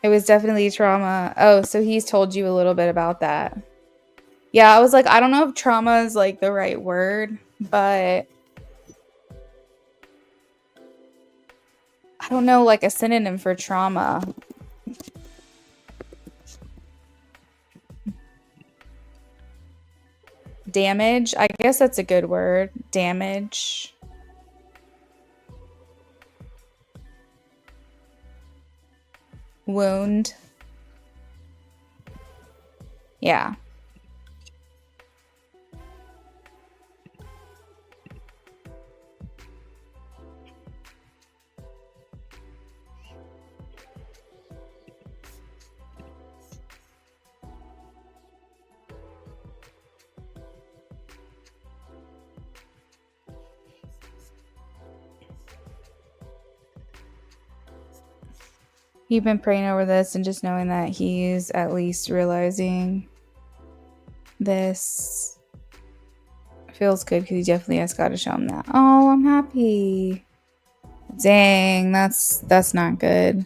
Speaker 2: It was definitely trauma. Oh, so he's told you a little bit about that. Yeah, I was like, I don't know if trauma is like the right word, but I don't know like a synonym for trauma. Damage. I guess that's a good word. Damage. Wound. Yeah. You've been praying over this and just knowing that he's at least realizing this feels good because he definitely has got to show him that. Oh, I'm happy. Dang, that's not good.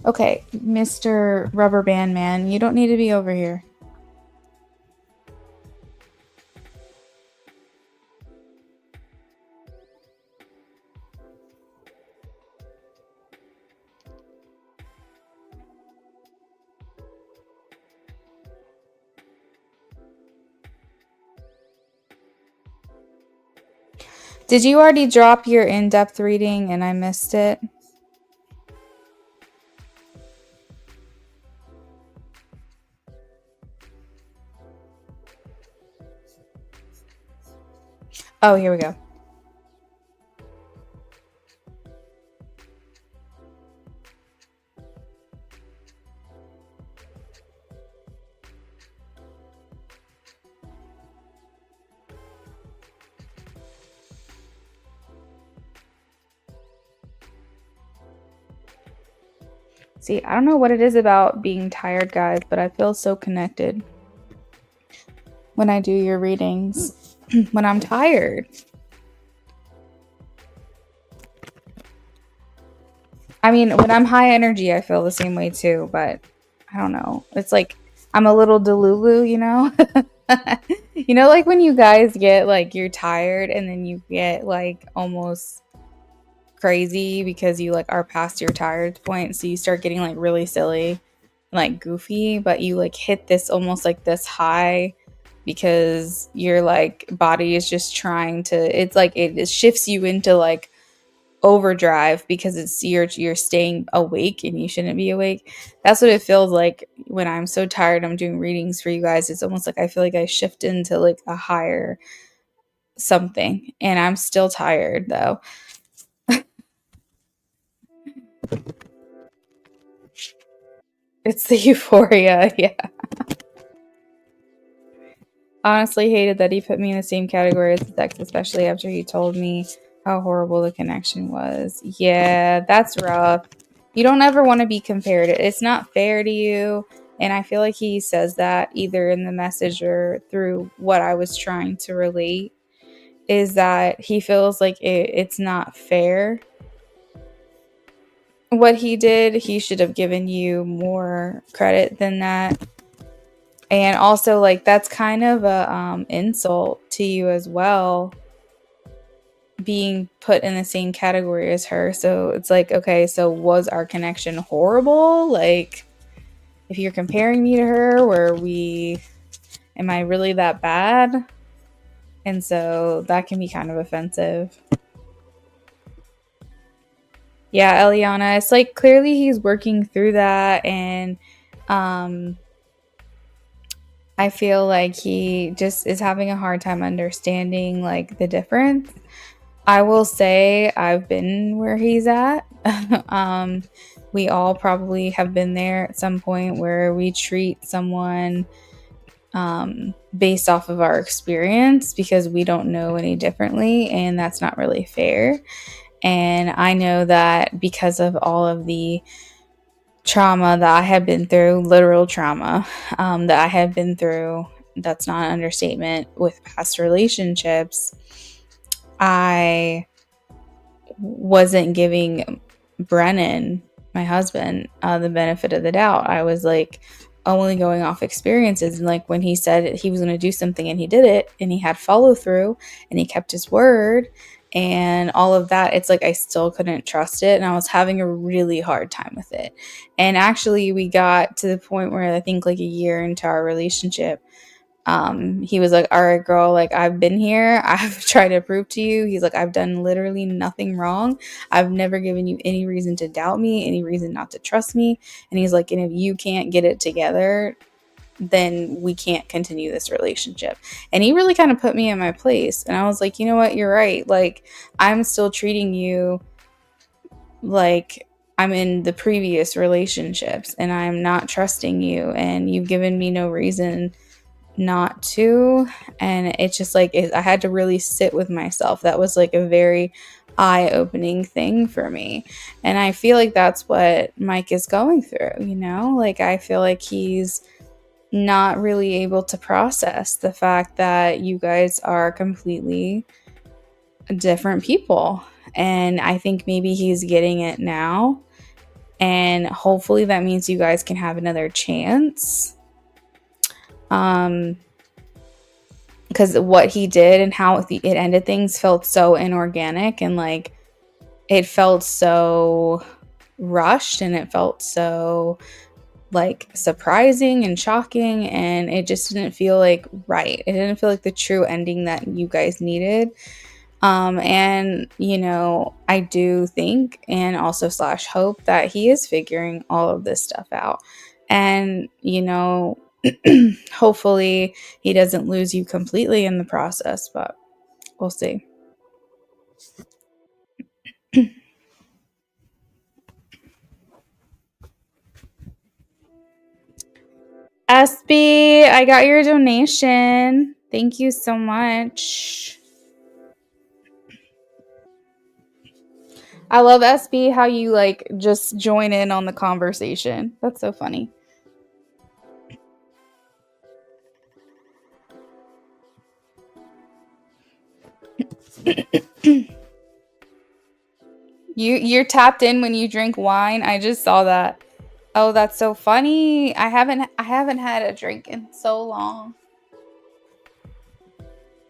Speaker 2: Okay, Mr. Rubber Band Man, you don't need to be over here. Did you already drop your in-depth reading and I missed it? Oh, here we go. See, I don't know what it is about being tired, guys, but I feel so connected when I do your readings when I'm tired. I mean, when I'm high energy, I feel the same way too, but I don't know. It's like I'm a little delulu, you know? You know, like when you guys get like you're tired and then you get like almost crazy because you like are past your tired point, so you start getting like really silly, like goofy, but you like hit this almost like this high because your like body is just trying to, it's like it shifts you into like overdrive because it's you're staying awake and you shouldn't be awake. That's what it feels like when I'm so tired. I'm doing readings for you guys. It's almost like I feel like I shift into like a higher something, and I'm still tired though. It's the euphoria. Yeah. Honestly hated that he put me in the same category as the ex, especially after he told me how horrible the connection was. Yeah, that's rough. You don't ever want to be compared. It's not fair to you. And I feel like he says that either in the message or through what I was trying to relate, is that he feels like it's not fair. What he did, he should have given you more credit than that. And also, like, that's kind of a insult to you as well, being put in the same category as her. So it's like, okay, so was our connection horrible? Like, if you're comparing me to her, am I really that bad? And so that can be kind of offensive. Yeah, Eliana, it's like clearly he's working through that, and I feel like he just is having a hard time understanding like the difference. I will say I've been where he's at. We all probably have been there at some point where we treat someone based off of our experience because we don't know any differently, and that's not really fair. And I know that because of all of the trauma that I have been through, literal trauma that I have been through, that's not an understatement, with past relationships, I wasn't giving Brennan, my husband, the benefit of the doubt. I was like only going off experiences. And like when he said he was going to do something and he did it, and he had follow through and he kept his word and all of that, it's like I still couldn't trust it, and I was having a really hard time with it. And actually we got to the point where I think like a year into our relationship, he was like, all right, girl, like I've been here. I've tried to prove to you. He's like, I've done literally nothing wrong. I've never given you any reason to doubt me, any reason not to trust me. And he's like, and if you can't get it together, then we can't continue this relationship. And he really kind of put me in my place. And I was like, you know what? You're right. Like, I'm still treating you like I'm in the previous relationships, and I'm not trusting you, and you've given me no reason not to. And it's just like I had to really sit with myself. That was like a very eye-opening thing for me, and I feel like that's what Mike is going through, you know. Like I feel like he's not really able to process the fact that you guys are completely different people, and I think maybe he's getting it now, and hopefully that means you guys can have another chance. Because what he did and how it ended things felt so inorganic, and like it felt so rushed, and it felt so like surprising and shocking, and it just didn't feel like right. It didn't feel like the true ending that you guys needed. And you know, I do think and also slash hope that he is figuring all of this stuff out, and you know, hopefully he doesn't lose you completely in the process, but we'll see. SB, I got your donation. Thank you so much. I love SB how you like just join in on the conversation. That's so funny. You're tapped in when you drink wine. I just saw that. Oh, that's so funny. I haven't had a drink in so long.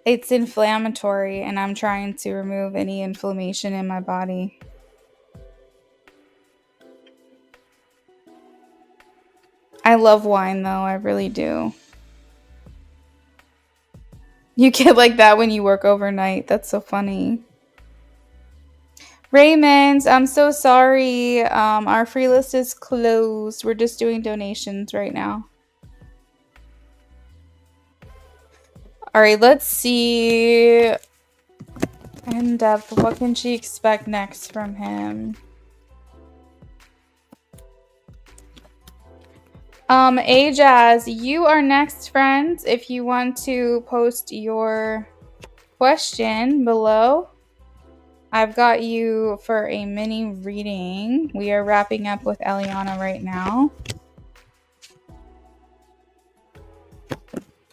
Speaker 2: It's inflammatory, and I'm trying to remove any inflammation in my body. I love wine though, I really do. You get like that when you work overnight. That's so funny. Raymond, I'm so sorry. Our free list is closed. We're just doing donations right now. All right, let's see. In depth, what can she expect next from him? Ajaz, you are next, friends. If you want to post your question below, I've got you for a mini reading. We are wrapping up with Eliana right now.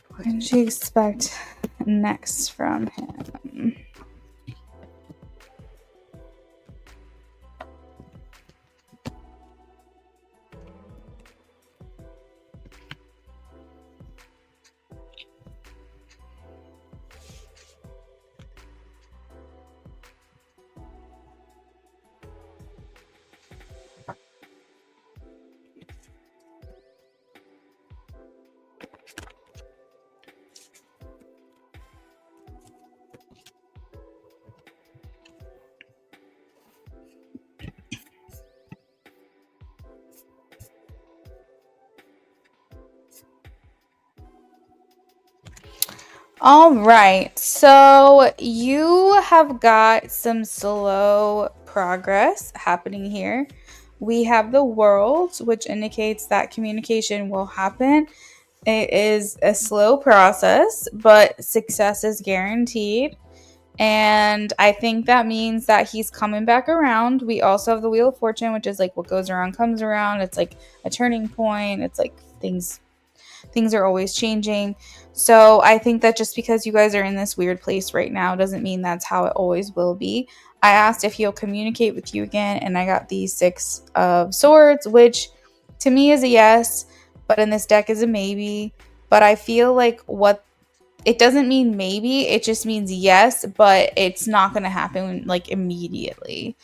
Speaker 2: What can she expect next from him? All right, so you have got some slow progress happening here. We have the world, which indicates that communication will happen. It is a slow process, but success is guaranteed. And I think that means that he's coming back around. We also have the Wheel of Fortune, which is like what goes around comes around. It's like a turning point. It's like things are always changing. So I think that just because you guys are in this weird place right now doesn't mean that's how it always will be. I asked if he'll communicate with you again, and I got the Six of Swords, which to me is a yes, but in this deck is a maybe. But I feel like it doesn't mean maybe, it just means yes, but it's not going to happen like immediately.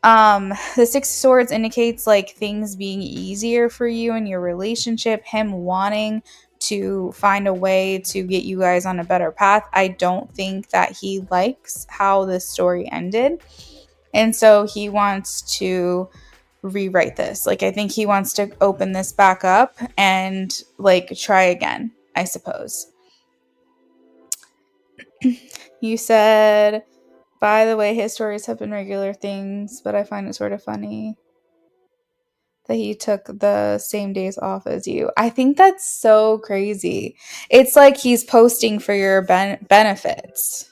Speaker 2: The Six of Swords indicates like things being easier for you in your relationship, him wanting to find a way to get you guys on a better path. I don't think that he likes how this story ended. And so he wants to rewrite this. Like, I think he wants to open this back up and like try again, I suppose. You said, by the way, his stories have been regular things, but I find it sort of funny that he took the same days off as you. I think that's so crazy. It's like he's posting for your benefits.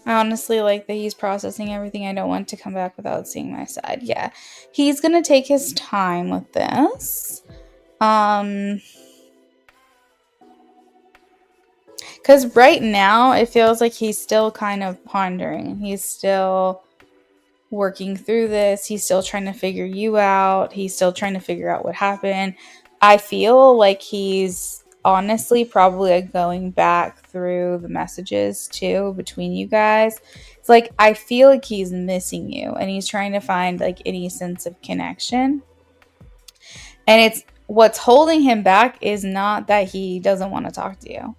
Speaker 2: I honestly like that he's processing everything. I don't want to come back without seeing my side. Yeah. He's going to take his time with this. Because right now it feels like he's still kind of pondering. He's still working through this. He's still trying to figure you out. He's still trying to figure out what happened. I feel like he's honestly probably going back through the messages too between you guys. It's like I feel like he's missing you and he's trying to find like any sense of connection. And it's what's holding him back is not that he doesn't want to talk to you.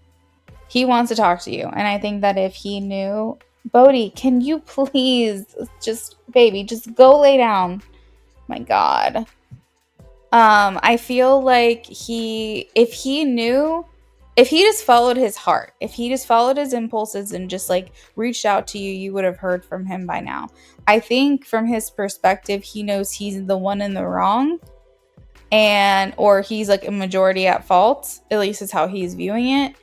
Speaker 2: He wants to talk to you. And I think that if he knew, Bodhi, can you please just go lay down? My God. I feel like if he just followed his heart, if he just followed his impulses and just like reached out to you, you would have heard from him by now. I think from his perspective, he knows he's the one in the wrong or he's like a majority at fault. At least is how he's viewing it.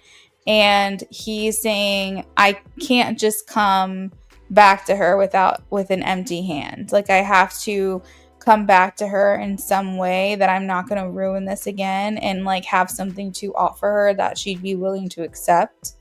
Speaker 2: And he's saying, I can't just come back to her with an empty hand. Like, I have to come back to her in some way that I'm not going to ruin this again and like have something to offer her that she'd be willing to accept.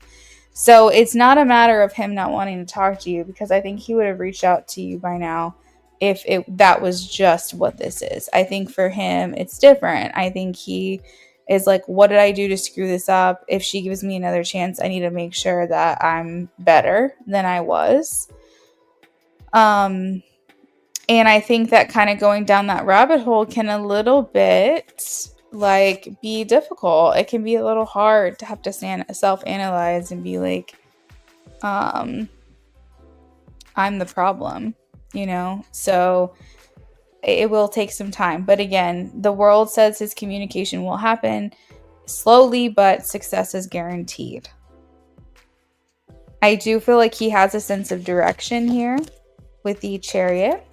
Speaker 2: So it's not a matter of him not wanting to talk to you, because I think he would have reached out to you by now if that was just what this is. I think for him, it's different. I think he is like, what did I do to screw this up? If she gives me another chance, I need to make sure that I'm better than I was. And I think that kind of going down that rabbit hole can a little bit like be difficult. It can be a little hard to have to self-analyze and be like, I'm the problem, So it will take some time. But again, the world says his communication will happen slowly, but success is guaranteed. I do feel like he has a sense of direction here with the Chariot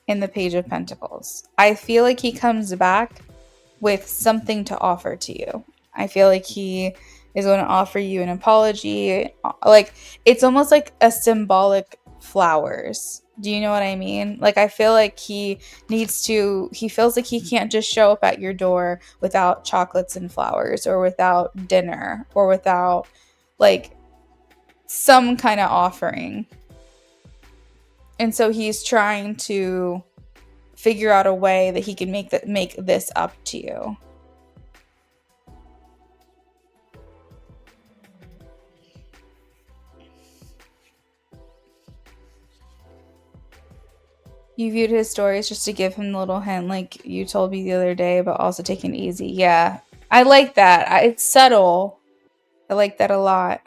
Speaker 2: and the Page of Pentacles. I feel like he comes back with something to offer to you. I feel like he is going to offer you an apology. Like, it's almost like a symbolic flowers. Do you know what I mean? Like, I feel like he feels like he can't just show up at your door without chocolates and flowers, or without dinner, or without like some kind of offering. And so he's trying to figure out a way that he can make this up to you. You viewed his stories just to give him a little hint, like you told me the other day, but also taking it easy. Yeah, I like that. It's subtle. I like that a lot.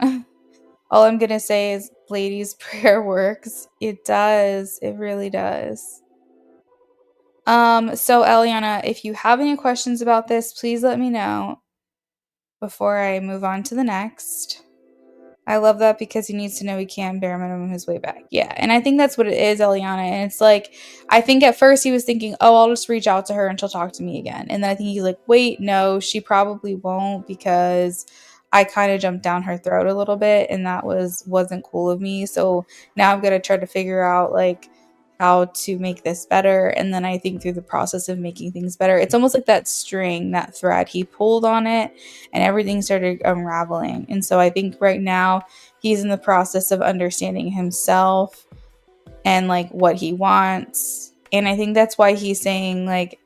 Speaker 2: All I'm going to say is, ladies, prayer works. It does. It really does. So Eliana, if you have any questions about this, please let me know before I move on to the next. I love that, because he needs to know he can bare minimum his way back. Yeah, and I think that's what it is, Eliana. And it's like, I think at first he was thinking, oh, I'll just reach out to her and she'll talk to me again. And then I think he's like, wait, no, she probably won't, because I kind of jumped down her throat a little bit, and that wasn't cool of me. So now I've got to try to figure out like how to make this better. And then I think through the process of making things better, it's almost like that string, that thread, he pulled on it and everything started unraveling. And so I think right now he's in the process of understanding himself and like what he wants. And I think that's why he's saying like,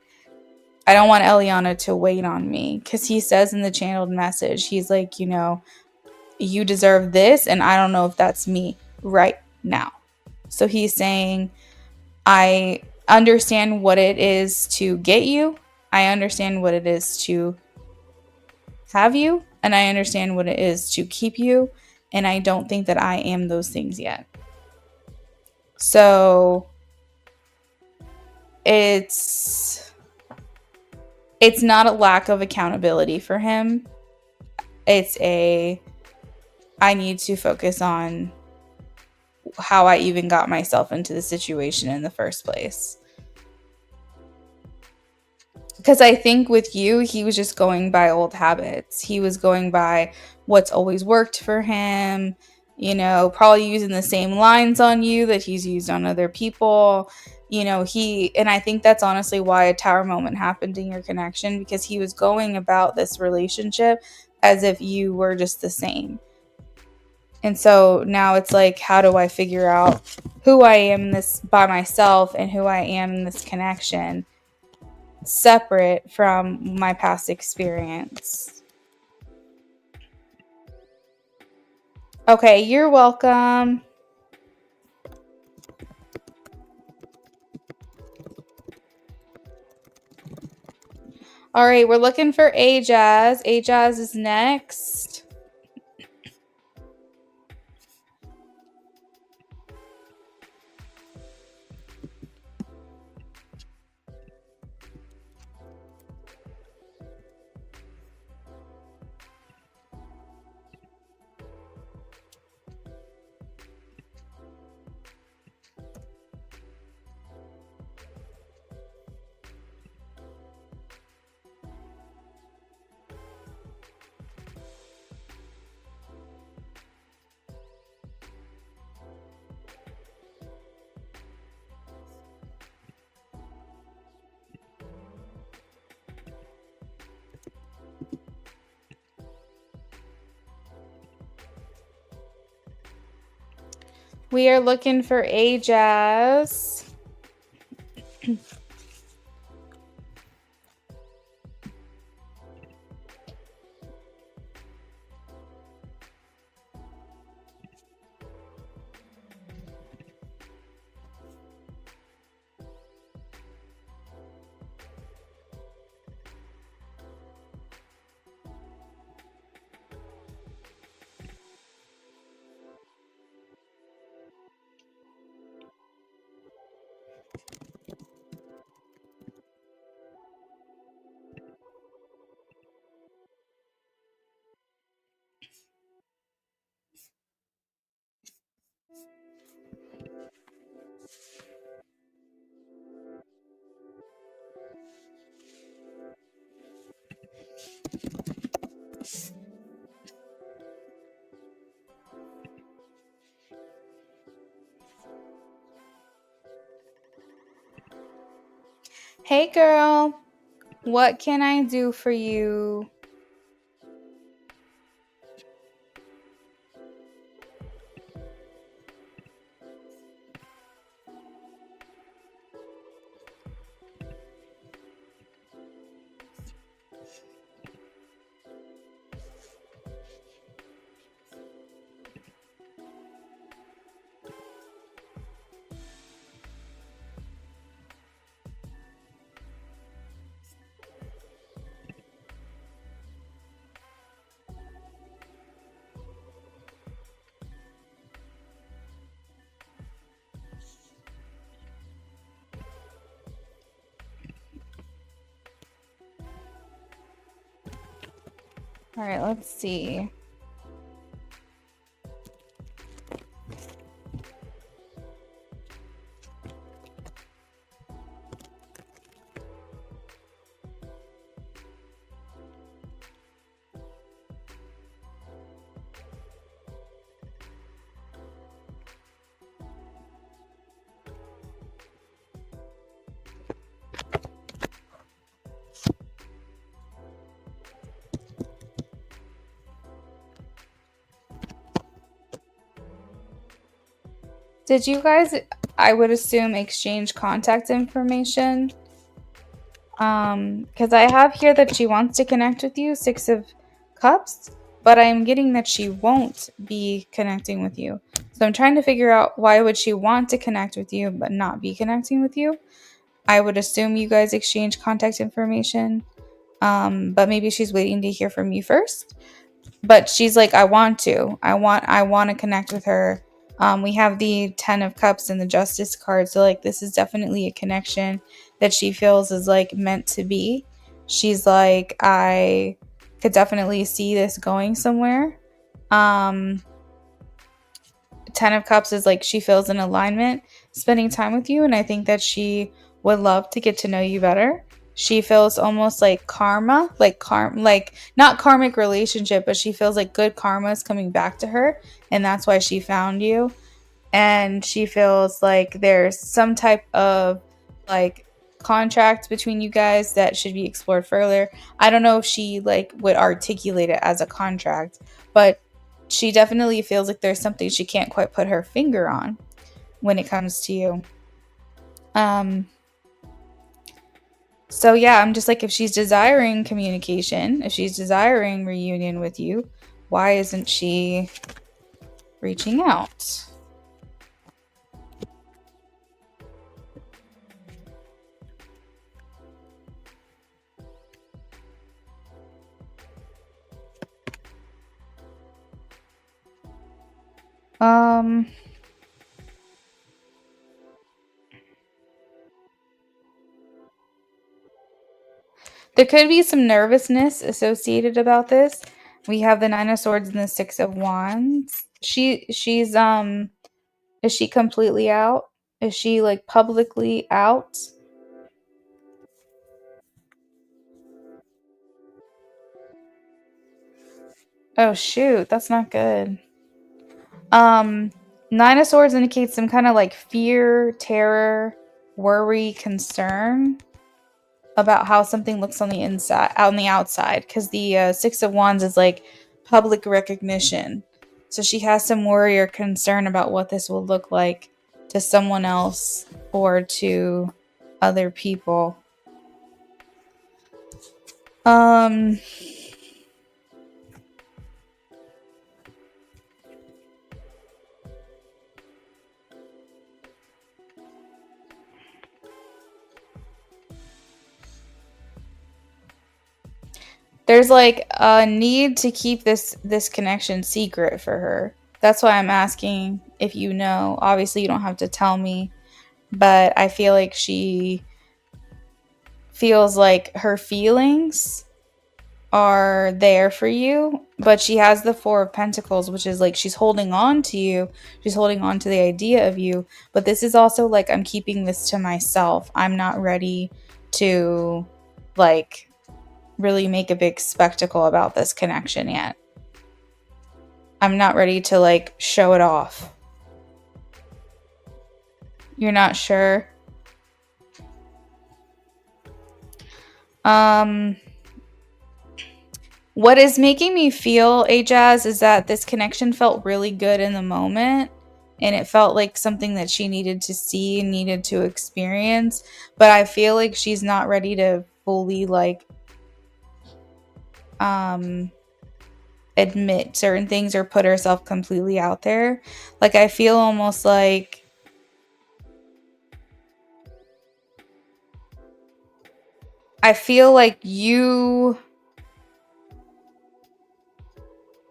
Speaker 2: I don't want Eliana to wait on me, because he says in the channeled message, he's like, you deserve this, and I don't know if that's me right now. So he's saying, I understand what it is to get you. I understand what it is to have you. And I understand what it is to keep you. And I don't think that I am those things yet. So it's not a lack of accountability for him. I need to focus on how I even got myself into the situation in the first place. Because I think with you, he was just going by old habits. He was going by what's always worked for him, probably using the same lines on you that he's used on other people. And I think that's honestly why a tower moment happened in your connection, because he was going about this relationship as if you were just the same. And so now it's like, how do I figure out who I am in this by myself and who I am in this connection separate from my past experience? Okay, you're welcome. All right, we're looking for Ajaz. Ajaz is next. We are looking for Ajaz. Hey girl, what can I do for you? All right, let's see. Did you guys, I would assume, exchange contact information? Because I have here that she wants to connect with you, Six of Cups, but I'm getting that she won't be connecting with you. So I'm trying to figure out why would she want to connect with you but not be connecting with you. I would assume you guys exchange contact information, but maybe she's waiting to hear from you first. But she's like, I want to connect with her. We have the 10 of Cups and the Justice card, so like this is definitely a connection that she feels is like meant to be. She's like, I could definitely see this going somewhere. 10 of Cups is like she feels in alignment spending time with you, and I think that she would love to get to know you better. She feels almost like karma, like not karmic relationship, but she feels like good karma is coming back to her, and that's why she found you. And she feels like there's some type of like contract between you guys that should be explored further. I don't know if she like would articulate it as a contract, but she definitely feels like there's something she can't quite put her finger on when it comes to you. So yeah, I'm just like, if she's desiring communication, if she's desiring reunion with you, why isn't she reaching out? There could be some nervousness associated about this. We have the Nine of Swords and the Six of Wands. She's is she completely out? Is she like publicly out? Oh shoot, that's not good. Um Nine of Swords indicates some kind of like fear, terror, worry, concern about how something looks on the inside, on the outside, because the Six of Wands is like public recognition. So she has some worry or concern about what this will look like to someone else or to other people. Um, there's like a need to keep this connection secret for her. That's why I'm asking if you know. Obviously, you don't have to tell me, but I feel like she feels like her feelings are there for you, but she has the Four of Pentacles, which is like she's holding on to you. She's holding on to the idea of you. But this is also like, I'm keeping this to myself. I'm not ready to like really make a big spectacle about this connection yet. I'm not ready to like show it off. You're not sure? Um, what is making me feel a jazz is that this connection felt really good in the moment, and it felt like something that she needed to see and needed to experience, but I feel like she's not ready to fully like um admit certain things or put herself completely out there. Like I feel almost like you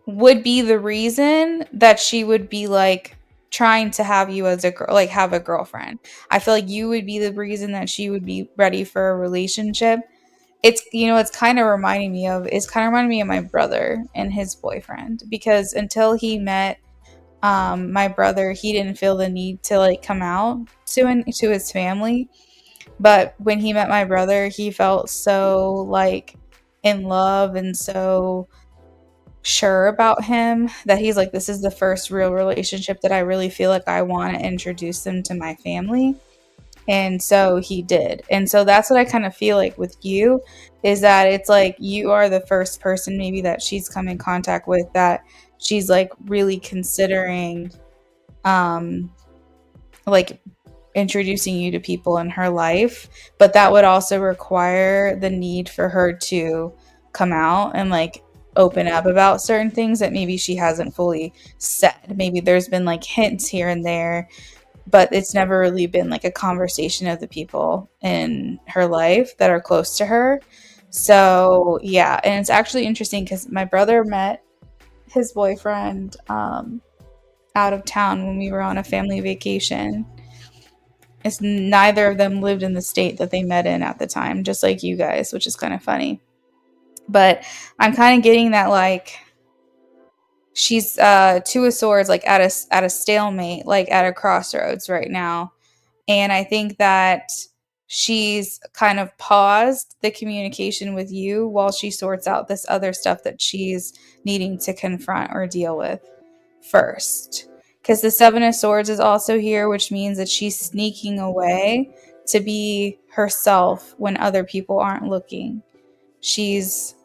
Speaker 2: would be the reason that she would be like trying to have you as a girl, like have a girlfriend. I feel like you would be the reason that she would be ready for a relationship. It's kind of reminding me of my brother and his boyfriend, because until he met my brother, he didn't feel the need to like come out to his family. But when he met my brother, he felt so like in love and so sure about him that he's like, this is the first real relationship that I really feel like I want to introduce them to my family. And so he did. And so that's what I kind of feel like with you, is that it's like you are the first person maybe that she's come in contact with that she's like really considering um like introducing you to people in her life, but that would also require the need for her to come out and like open up about certain things that maybe she hasn't fully said. Maybe there's been like hints here and there, but it's never really been like a conversation of the people in her life that are close to her. So, yeah, and it's actually interesting because my brother met his boyfriend out of town when we were on a family vacation. It's neither of them lived in the state that they met in at the time, just like you guys, which is kind of funny. But I'm kind of getting that like she's two of swords, like at a stalemate, like at a crossroads right now. And I think that she's kind of paused the communication with you while she sorts out this other stuff that she's needing to confront or deal with first. Because the Seven of Swords is also here, which means that she's sneaking away to be herself when other people aren't looking. She's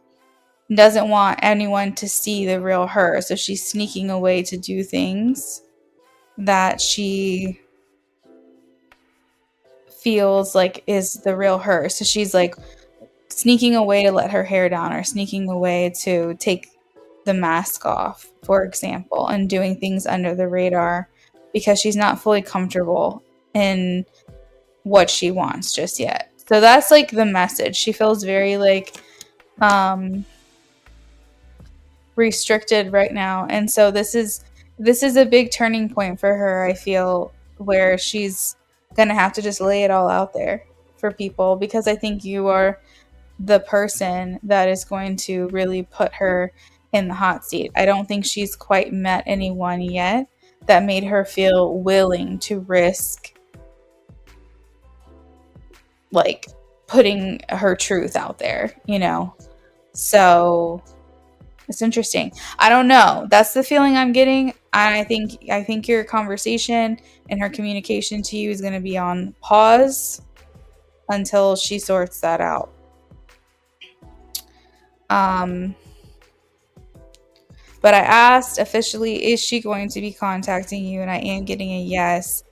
Speaker 2: doesn't want anyone to see the real her, so she's sneaking away to do things that she feels like is the real her. So she's like sneaking away to let her hair down, or sneaking away to take the mask off, for example, and doing things under the radar because she's not fully comfortable in what she wants just yet. So that's like the message. She feels very like um restricted right now. And so this is a big turning point for her, I feel, where she's going to have to just lay it all out there for people, because I think you are the person that is going to really put her in the hot seat. I don't think she's quite met anyone yet that made her feel willing to risk like putting her truth out there, you know? So it's interesting. I don't know. That's the feeling I'm getting. I think your conversation and her communication to you is going to be on pause until she sorts that out. Um but I asked officially, is she going to be contacting you? And I am getting a yes.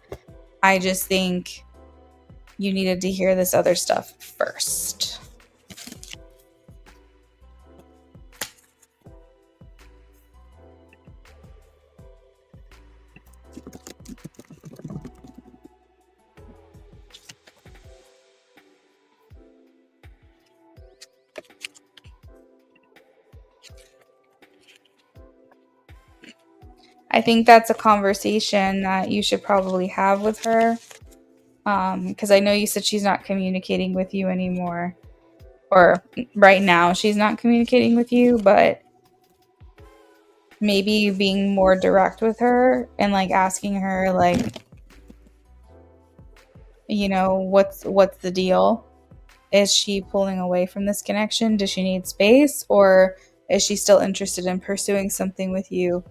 Speaker 2: I just think you needed to hear this other stuff first. I think that's a conversation that you should probably have with her. Because I know you said she's not communicating with you anymore. Or right now, she's not communicating with you, but maybe being more direct with her and like asking her, like, what's the deal? Is she pulling away from this connection? Does she need space? Or is she still interested in pursuing something with you?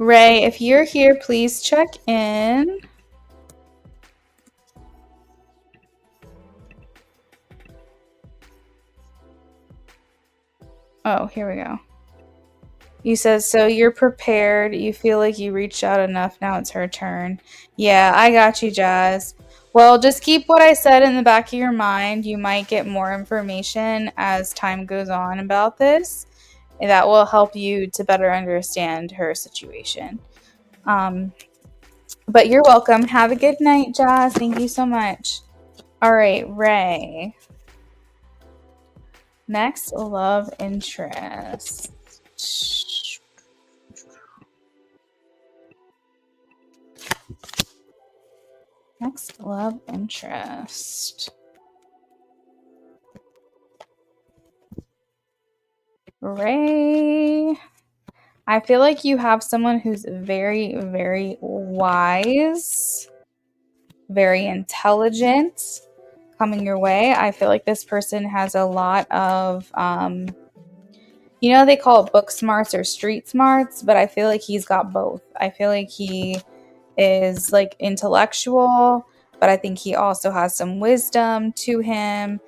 Speaker 2: Ray, if you're here, please check in. Oh, here we go. You said, so you're prepared. You feel like you reached out enough. Now it's her turn. Yeah, I got you, Jazz. Well, just keep what I said in the back of your mind. You might get more information as time goes on about this. And that will help you to better understand her situation. But you're welcome. Have a good night, Jazz. Thank you so much. All right, Ray. Next, love interest. Next, love interest. Ray. I feel like you have someone who's very, very wise, very intelligent coming your way. I feel like this person has a lot of, they call it book smarts or street smarts, but I feel like he's got both. I feel like he is like intellectual, but I think he also has some wisdom to him.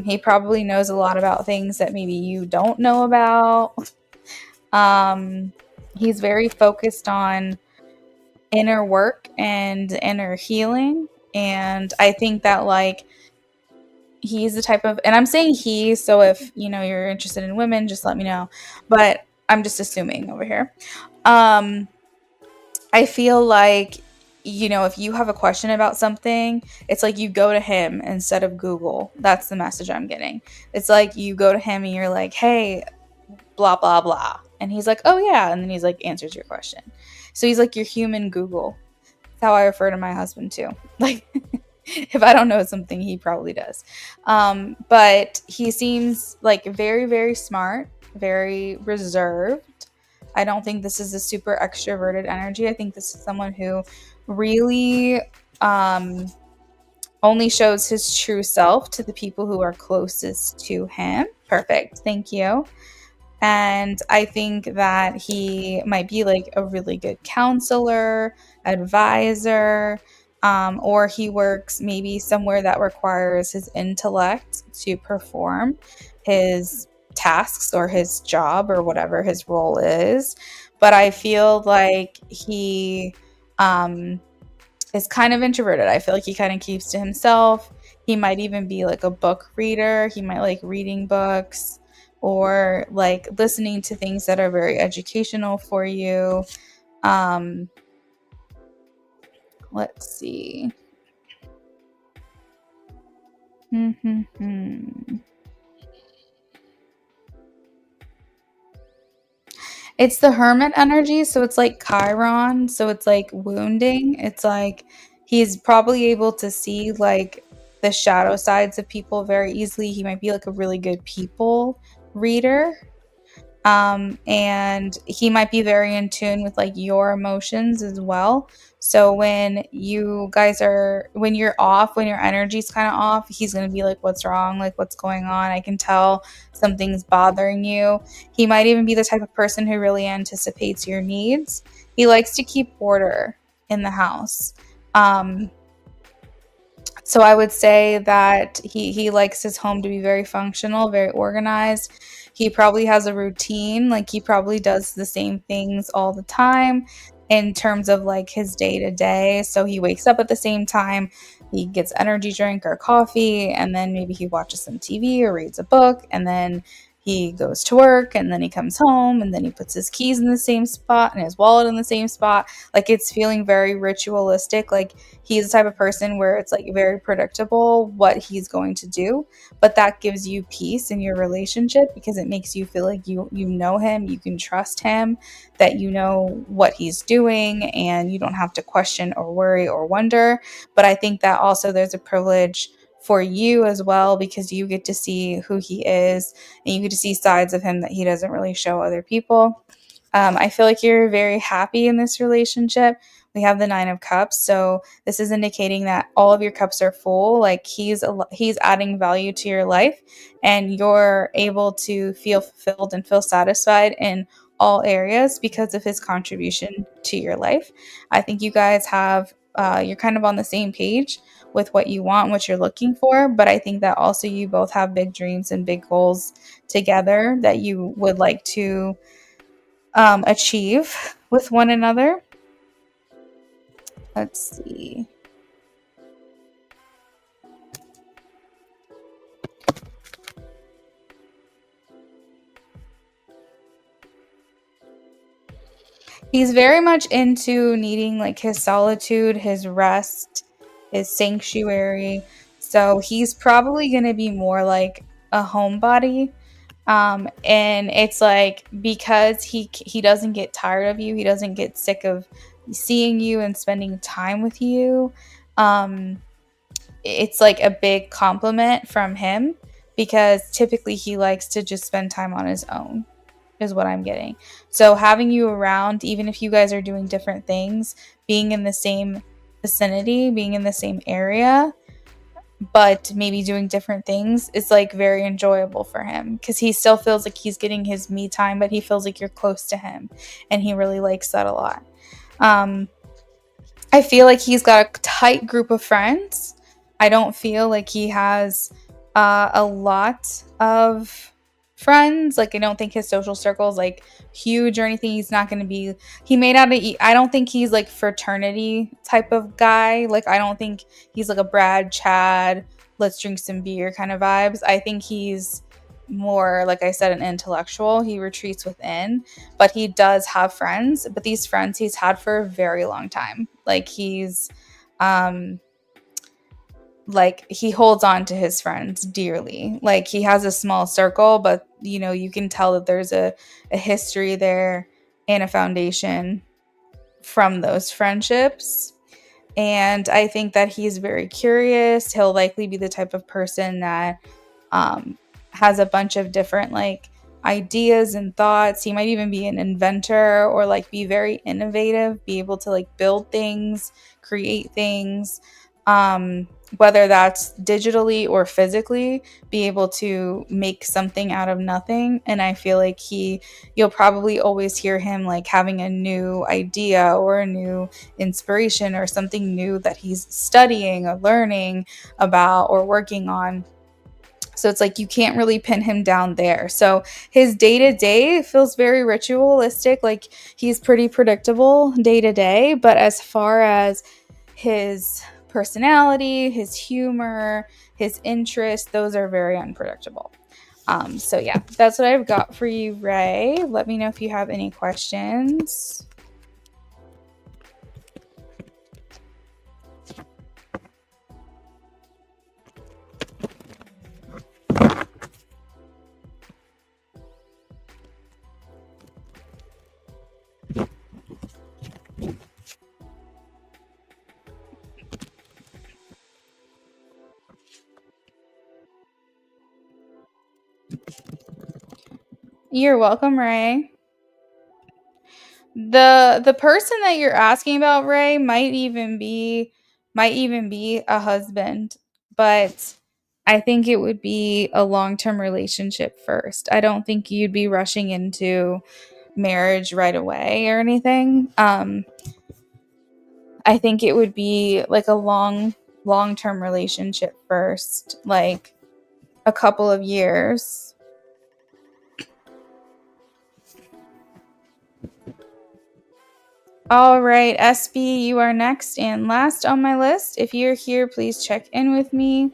Speaker 2: He probably knows a lot about things that maybe you don't know about. He's very focused on inner work and inner healing. And I think that like he's the type of, and I'm saying he, so if you're interested in women, just let me know. But I'm just assuming over here. I feel like, if you have a question about something, it's like you go to him instead of Google. That's the message I'm getting. It's like you go to him and you're like, hey, blah, blah, blah. And he's like, oh, yeah. And then he's like, answers your question. So he's like your human Google. That's how I refer to my husband, too. Like, if I don't know something, he probably does. But he seems like very, very smart, very reserved. I don't think this is a super extroverted energy. I think this is someone who really only shows his true self to the people who are closest to him. Perfect. Thank you. And I think that he might be like a really good counselor, advisor, or he works maybe somewhere that requires his intellect to perform his tasks or his job or whatever his role is. But I feel like he is kind of introverted. I feel like he kind of keeps to himself. He might even be like a book reader. He might like reading books or like listening to things that are very educational for you. Let's see. It's the hermit energy, so it's like Chiron, so it's like wounding. It's like he's probably able to see like the shadow sides of people very easily. He might be like a really good people reader. And he might be very in tune with like your emotions as well. So when you guys when you're off, when your energy's kind of off, he's going to be like, what's wrong? Like, what's going on? I can tell something's bothering you. He might even be the type of person who really anticipates your needs. He likes to keep order in the house. So I would say that he likes his home to be very functional, very organized. He probably has a routine, like he probably does the same things all the time in terms of like his day to day. So he wakes up at the same time, he gets energy drink or coffee, and then maybe he watches some TV or reads a book, and then he goes to work, and then he comes home, and then he puts his keys in the same spot and his wallet in the same spot. Like it's feeling very ritualistic. Like he's the type of person where it's like very predictable what he's going to do, but that gives you peace in your relationship because it makes you feel like you know him, you can trust him, that you know what he's doing, and you don't have to question or worry or wonder. But I think that also there's a privilege for you as well because you get to see who he is and you get to see sides of him that he doesn't really show other people. I feel like you're very happy in this relationship. We have the 9 of Cups, so this is indicating that all of your cups are full. Like he's adding value to your life, and you're able to feel fulfilled and feel satisfied in all areas because of his contribution to your life. I think you guys have, you're kind of on the same page with what you want, what you're looking for. But I think that also you both have big dreams and big goals together that you would like to achieve with one another. Let's see. He's very much into needing like his solitude, his rest, his sanctuary. So he's probably going to be more like a homebody. And it's like because he doesn't get tired of you, he doesn't get sick of seeing you and spending time with you. Um, it's like a big compliment from him because typically he likes to just spend time on his own is what I'm getting. So having you around, even if you guys are doing different things, being in the same vicinity, being in the same area, but maybe doing different things is like very enjoyable for him because he still feels like he's getting his me time, but he feels like you're close to him and he really likes that a lot. I feel like he's got a tight group of friends. I don't feel like he has a lot of friends. Like, I don't think his social circle is like huge or anything. He's not going to be, he may not, I don't think he's like fraternity type of guy. Like, I don't think he's like a Brad, Chad, let's drink some beer kind of vibes. I think he's more, like I said, an intellectual. He retreats within, but he does have friends, but these friends he's had for a very long time. Like he's like he holds on to his friends dearly. Like he has a small circle, but you know, you can tell that there's a history there and a foundation from those friendships. And I think that he's very curious. He'll likely be the type of person that has a bunch of different like ideas and thoughts. He might even be an inventor or like be very innovative, be able to like build things, create things, whether that's digitally or physically, be able to make something out of nothing. And I feel like you'll probably always hear him like having a new idea or a new inspiration or something new that he's studying or learning about or working on. So it's like you can't really pin him down there. So his day to day feels very ritualistic. Like he's pretty predictable day to day. But as far as his personality, his humor, his interests, those are very unpredictable. So yeah, that's what I've got for you, Ray. Let me know if you have any questions. You're welcome, Ray. The person that you're asking about, Ray, might even be a husband, but I think it would be a long-term relationship first. I don't think you'd be rushing into marriage right away or anything. I think it would be like a long-term relationship first, like a couple of years. All right, SB, you are next and last on my list. If you're here, please check in with me.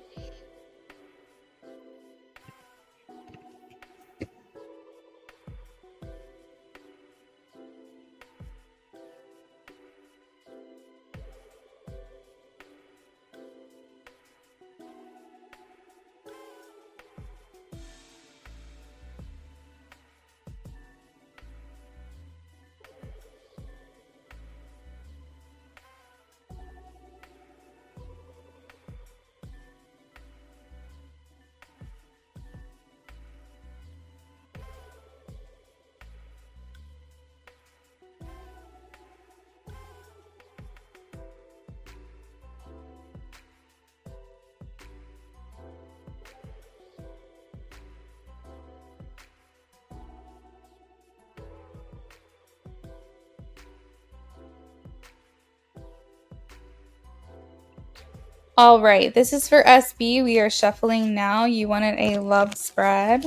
Speaker 2: All right, this is for SB. We are shuffling now. You wanted a love spread.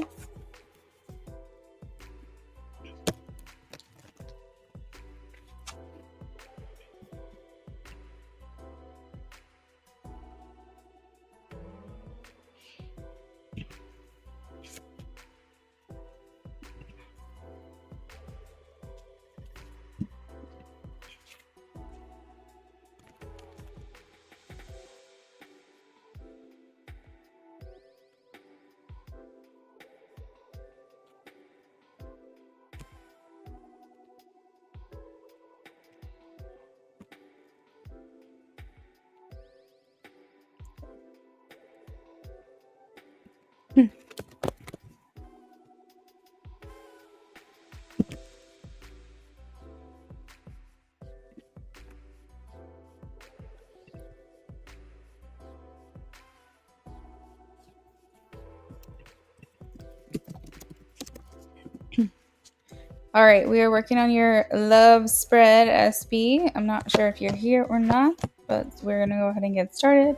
Speaker 2: All right, we are working on your love spread, SB. I'm not sure if you're here or not, but we're going to go ahead and get started.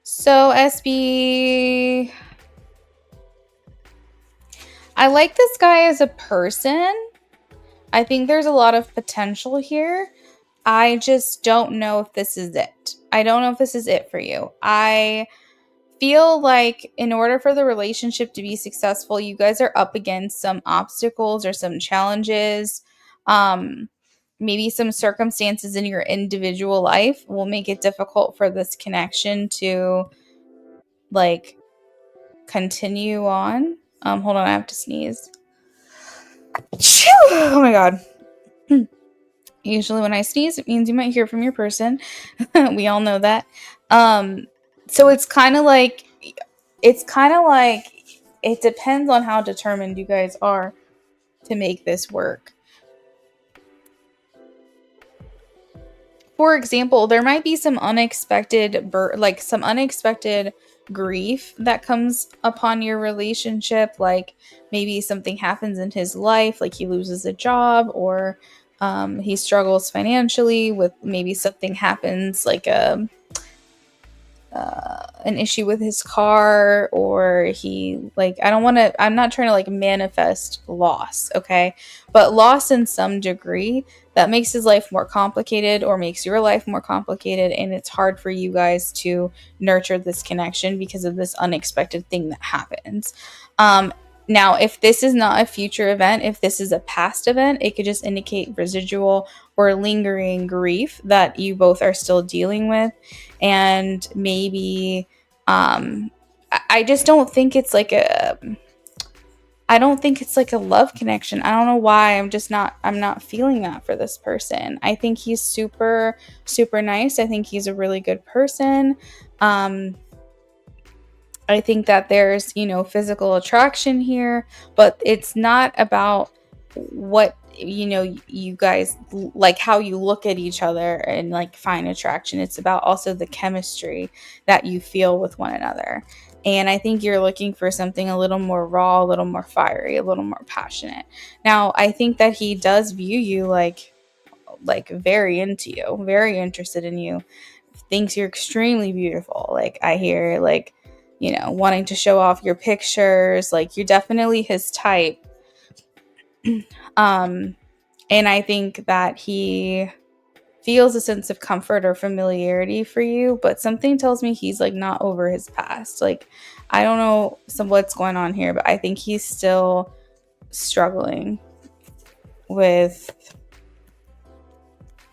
Speaker 2: So, SB, I like this guy as a person. I think there's a lot of potential here. I just don't know if this is it. I don't know if this is it for you. I feel like in order for the relationship to be successful, you guys are up against some obstacles or some challenges. Maybe some circumstances in your individual life will make it difficult for this connection to like continue on. Hold on, I have to sneeze. Oh my god. Usually when I sneeze, it means you might hear from your person. We all know that. So it's kind of like it depends on how determined you guys are to make this work. For example, there might be some unexpected grief that comes upon your relationship, like maybe something happens in his life, like he loses a job, or he struggles financially with maybe something happens like an issue with his car, or I'm not trying to like manifest loss, okay, but loss in some degree that makes his life more complicated or makes your life more complicated, and it's hard for you guys to nurture this connection because of this unexpected thing that happens. Now, if this is not a future event, if this is a past event, it could just indicate residual or lingering grief that you both are still dealing with. And maybe, I just don't think it's like I don't think it's like a love connection. I don't know why. I'm not feeling that for this person. I think he's super, super nice. I think he's a really good person. I think that there's, physical attraction here, but it's not about what, you guys like, how you look at each other and like find attraction. It's about also the chemistry that you feel with one another. And I think you're looking for something a little more raw, a little more fiery, a little more passionate. Now, I think that he does view you like very into you, very interested in you, thinks you're extremely beautiful. Like I hear like, wanting to show off your pictures, like you're definitely his type. And I think that he feels a sense of comfort or familiarity for you, but something tells me he's like not over his past. Like I don't know what's going on here, but I think he's still struggling with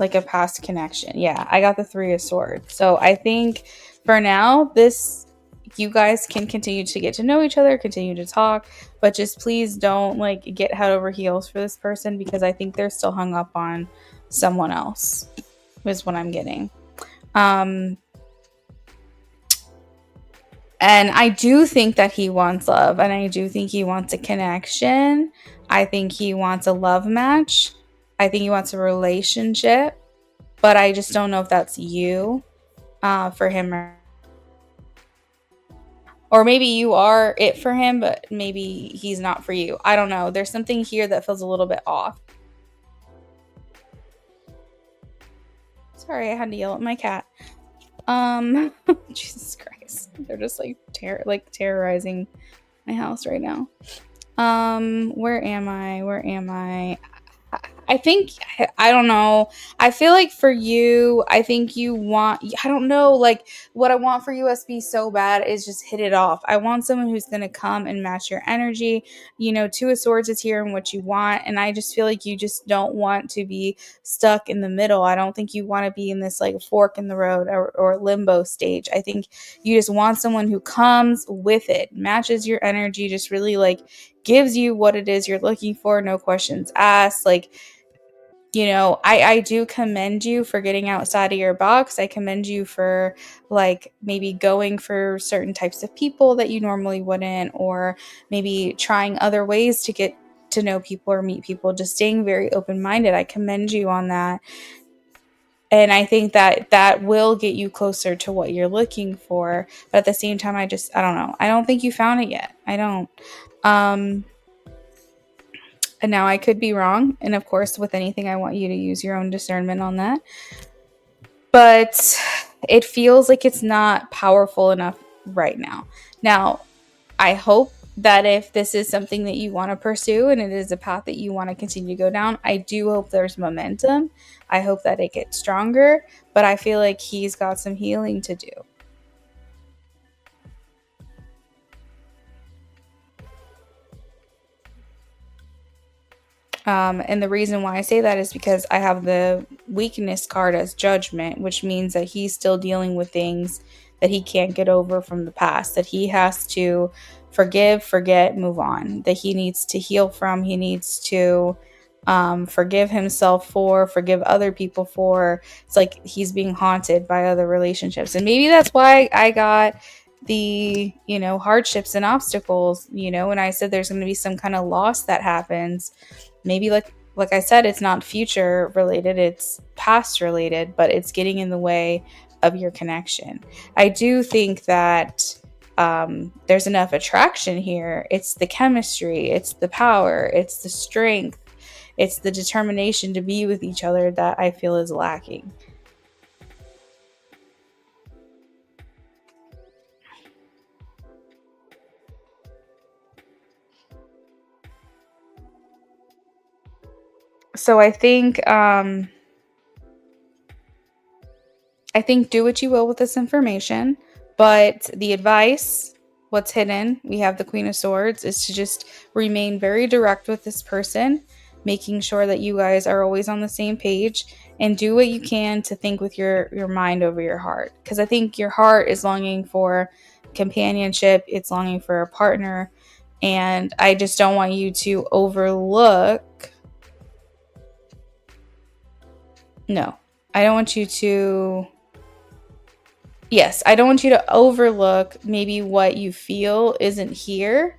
Speaker 2: like a past connection. Yeah, I got the 3 of Swords. So I think for now, you guys can continue to get to know each other, continue to talk, but just please don't like get head over heels for this person, because I think they're still hung up on someone else, is what I'm getting. Um, and I do think that he wants love, and I do think he wants a connection. I think he wants a love match. I think he wants a relationship, but I just don't know if that's you for him, or maybe you are it for him, but maybe he's not for you. I don't know. There's something here that feels a little bit off. Sorry, I had to yell at my cat. Jesus Christ. They're just like terrorizing my house right now. Where am I? I think, I don't know. I feel like for you, I think you want, I don't know, like what I want for USB so bad is just hit it off. I want someone who's going to come and match your energy. You know, Two of Swords is here and what you want. And I just feel like you just don't want to be stuck in the middle. I don't think you want to be in this like fork in the road or limbo stage. I think you just want someone who comes with it, matches your energy, just really like gives you what it is you're looking for, no questions asked. Like, you know, I do commend you for getting outside of your box. I commend you for like maybe going for certain types of people that you normally wouldn't, or maybe trying other ways to get to know people or meet people, just staying very open-minded. I commend you on that. And I think that that will get you closer to what you're looking for. But at the same time, I don't know. I don't think you found it yet. I don't. And now I could be wrong. And of course, with anything, I want you to use your own discernment on that. But it feels like it's not powerful enough right now. Now, I hope that if this is something that you want to pursue and it is a path that you want to continue to go down, I do hope there's momentum. I hope that it gets stronger. But I feel like he's got some healing to do. And the reason why I say that is because I have the weakness card as judgment, which means that he's still dealing with things that he can't get over from the past, that he has to forgive, forget, move on, that he needs to heal from, he needs to forgive himself for, forgive other people for. It's like he's being haunted by other relationships. And maybe that's why I got the, you know, hardships and obstacles, you know, when I said there's going to be some kind of loss that happens. Maybe like I said, it's not future related, it's past related, but it's getting in the way of your connection. I do think that there's enough attraction here. It's the chemistry, it's the power, it's the strength, it's the determination to be with each other that I feel is lacking. So I think do what you will with this information, but the advice, what's hidden, we have the Queen of Swords, is to just remain very direct with this person, making sure that you guys are always on the same page, and do what you can to think with your mind over your heart. Because I think your heart is longing for companionship, it's longing for a partner, and I just don't want you to overlook. No, I don't want you to. Yes, I don't want you to overlook maybe what you feel isn't here,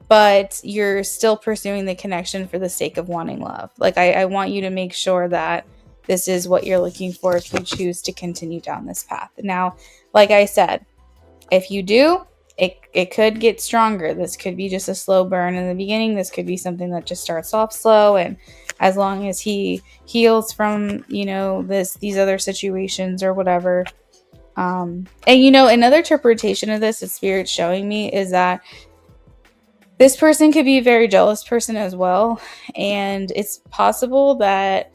Speaker 2: but you're still pursuing the connection for the sake of wanting love. Like, I want you to make sure that this is what you're looking for if you choose to continue down this path. Now, like I said, if you do, it could get stronger. This could be just a slow burn in the beginning. This could be something that just starts off slow, and as long as he heals from, you know, these other situations or whatever. And you know, another interpretation of this that Spirit's showing me is that this person could be a very jealous person as well. And it's possible that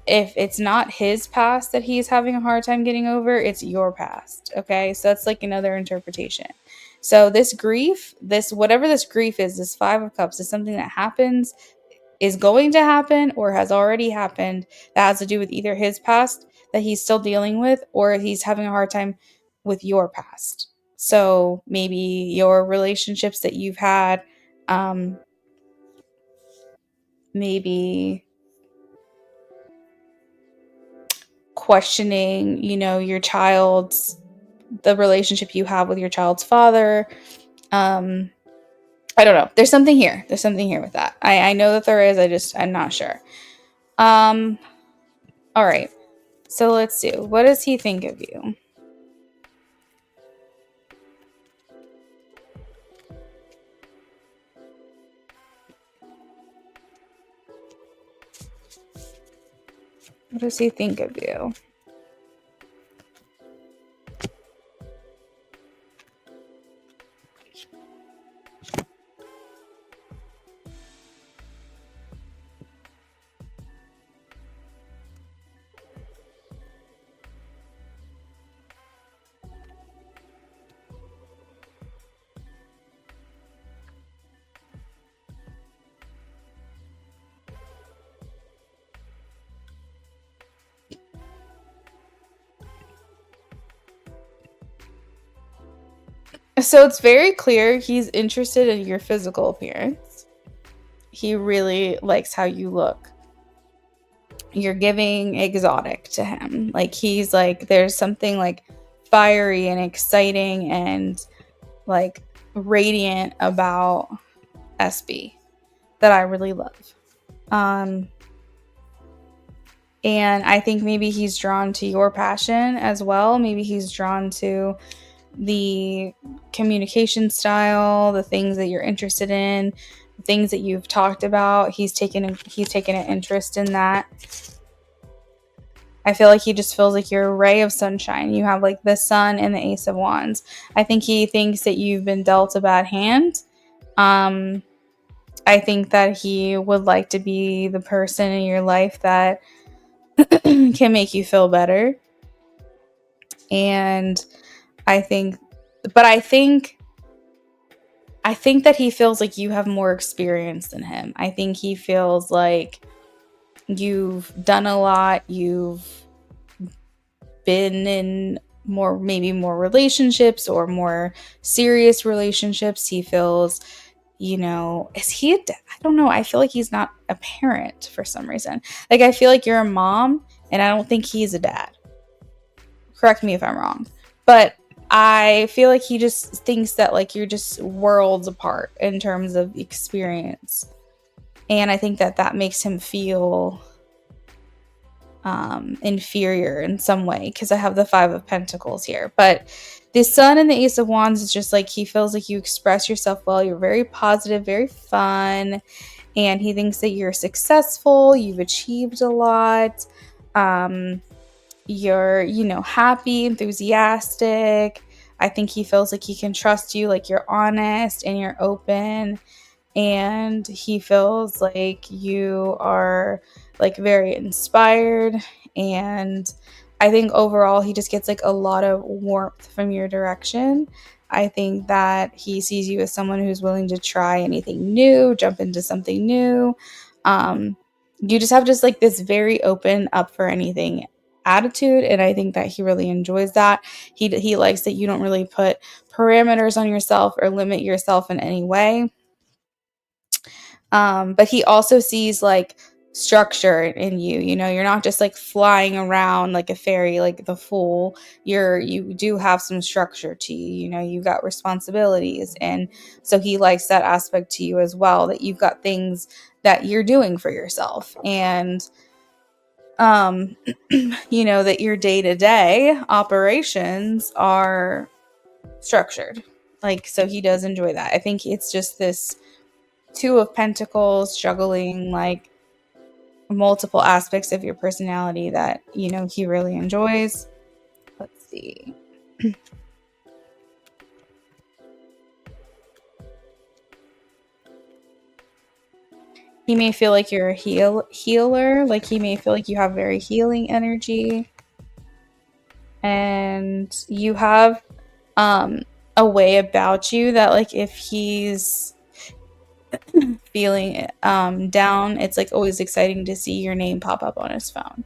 Speaker 2: if it's not his past that he's having a hard time getting over, it's your past. Okay. So that's like another interpretation. So this grief, whatever this grief is, this Five of Cups is something that happens, is going to happen, or has already happened, that has to do with either his past that he's still dealing with, or he's having a hard time with your past. So maybe your relationships that you've had, um, maybe questioning, the relationship you have with your child's father. Um, I don't know. There's something here. There's something here with that. I know that there is. I'm not sure. Um, all right. So let's see. What does he think of you? What does he think of you? So it's very clear he's interested in your physical appearance. He really likes how you look. You're giving exotic to him. Like he's like, there's something like fiery and exciting and like radiant about SB that I really love. And I think maybe he's drawn to your passion as well. Maybe he's drawn to the communication style, the things that you're interested in, the things that you've talked about. He's taken an interest in that. I feel like he just feels like you're a ray of sunshine. You have like the sun and the ace of wands. I think he thinks that you've been dealt a bad hand. I think that he would like to be the person in your life that can make you feel better. And I think that he feels like you have more experience than him. I think he feels like you've done a lot. You've been in maybe more relationships or more serious relationships. He feels, is he I don't know. I feel like he's not a parent for some reason. Like I feel like you're a mom and I don't think he's a dad. Correct me if I'm wrong. But I feel like he just thinks that like you're just worlds apart in terms of experience. And I think that makes him feel inferior in some way because I have the 5 of Pentacles here. But the Sun and the Ace of Wands is just like he feels like you express yourself well. You're very positive, very fun. And he thinks that you're successful. You've achieved a lot. You're, happy, enthusiastic. I think he feels like he can trust you, like you're honest and you're open. And he feels like you are like very inspired. And I think overall he just gets like a lot of warmth from your direction. I think that he sees you as someone who's willing to try anything new, jump into something new. You just have just like this very open, up for anything attitude, and I think that he really enjoys that. He likes that you don't really put parameters on yourself or limit yourself in any way. But he also sees like structure in you. You're not just like flying around like a fairy, like the Fool. You do have some structure to you. You've got responsibilities, and so he likes that aspect to you as well. That you've got things that you're doing for yourself, and that your day-to-day operations are structured. Like, so he does enjoy that. I think it's just this 2 of Pentacles juggling like multiple aspects of your personality that, he really enjoys. Let's see. He may feel like you're a healer. Like he may feel like you have very healing energy. And you have a way about you that like if he's feeling down, it's like always exciting to see your name pop up on his phone.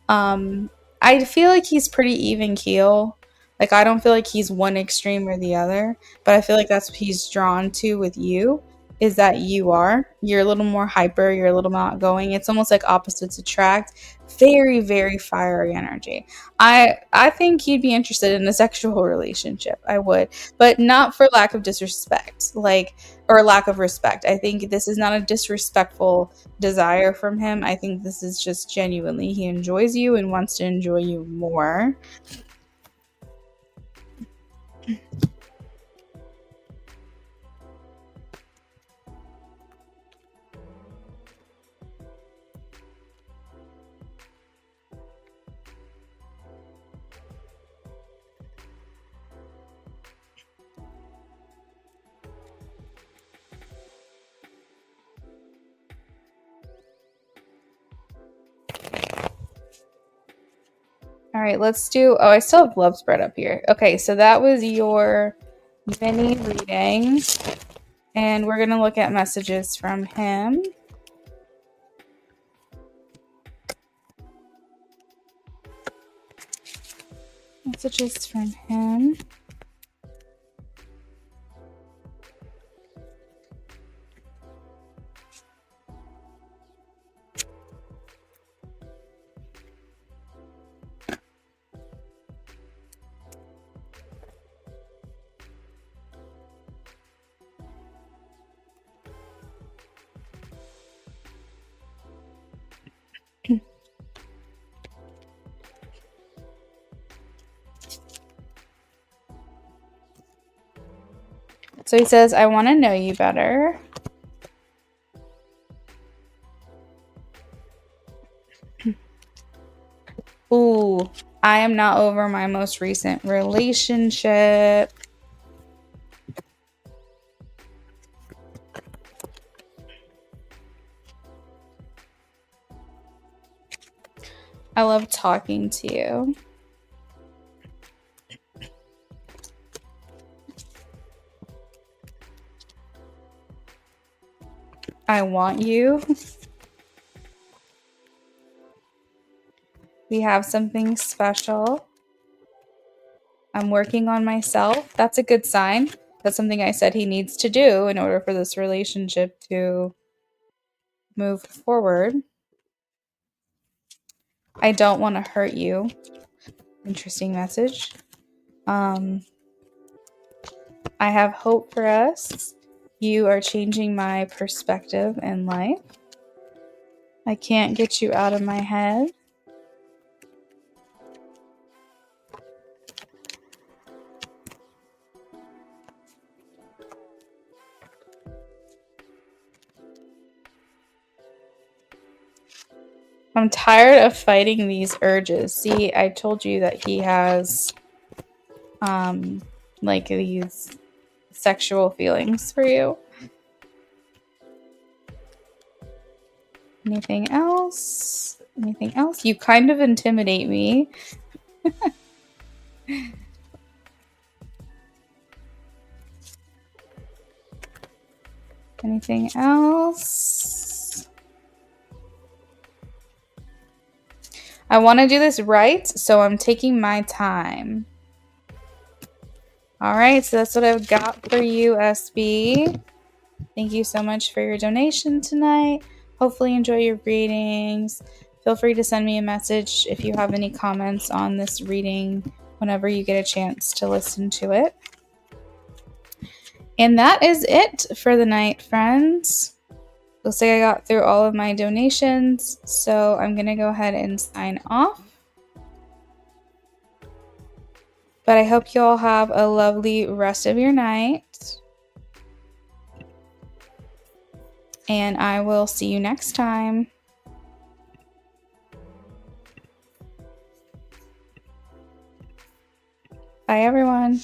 Speaker 2: I feel like he's pretty even keel. Like, I don't feel like he's one extreme or the other, but I feel like that's what he's drawn to with you, is that you're a little more hyper, you're a little more outgoing. It's almost like opposites attract. Very, very fiery energy. I think he'd be interested in a sexual relationship. I would, but not for lack of disrespect, like, or lack of respect. I think this is not a disrespectful desire from him. I think this is just genuinely he enjoys you and wants to enjoy you more. All right, let's do. Oh, I still have love spread up here. Okay, so that was your mini reading, and we're gonna look at messages from him. Messages from him. So he says, I want to know you better. Ooh, I am not over my most recent relationship. I love talking to you. I want you. We have something special. I'm working on myself. That's a good sign. That's something I said he needs to do in order for this relationship to move forward. I don't want to hurt you. Interesting message. I have hope for us. You are changing my perspective in life. I can't get you out of my head. I'm tired of fighting these urges. See, I told you that he has like these sexual feelings for you. Anything else? Anything else? You kind of intimidate me. Anything else? I want to do this right, so I'm taking my time. All right, so that's what I've got for you, SB. Thank you so much for your donation tonight. Hopefully enjoy your readings. Feel free to send me a message if you have any comments on this reading whenever you get a chance to listen to it. And that is it for the night, friends. Looks like I got through all of my donations, so I'm going to go ahead and sign off. But I hope you all have a lovely rest of your night. And I will see you next time. Bye, everyone.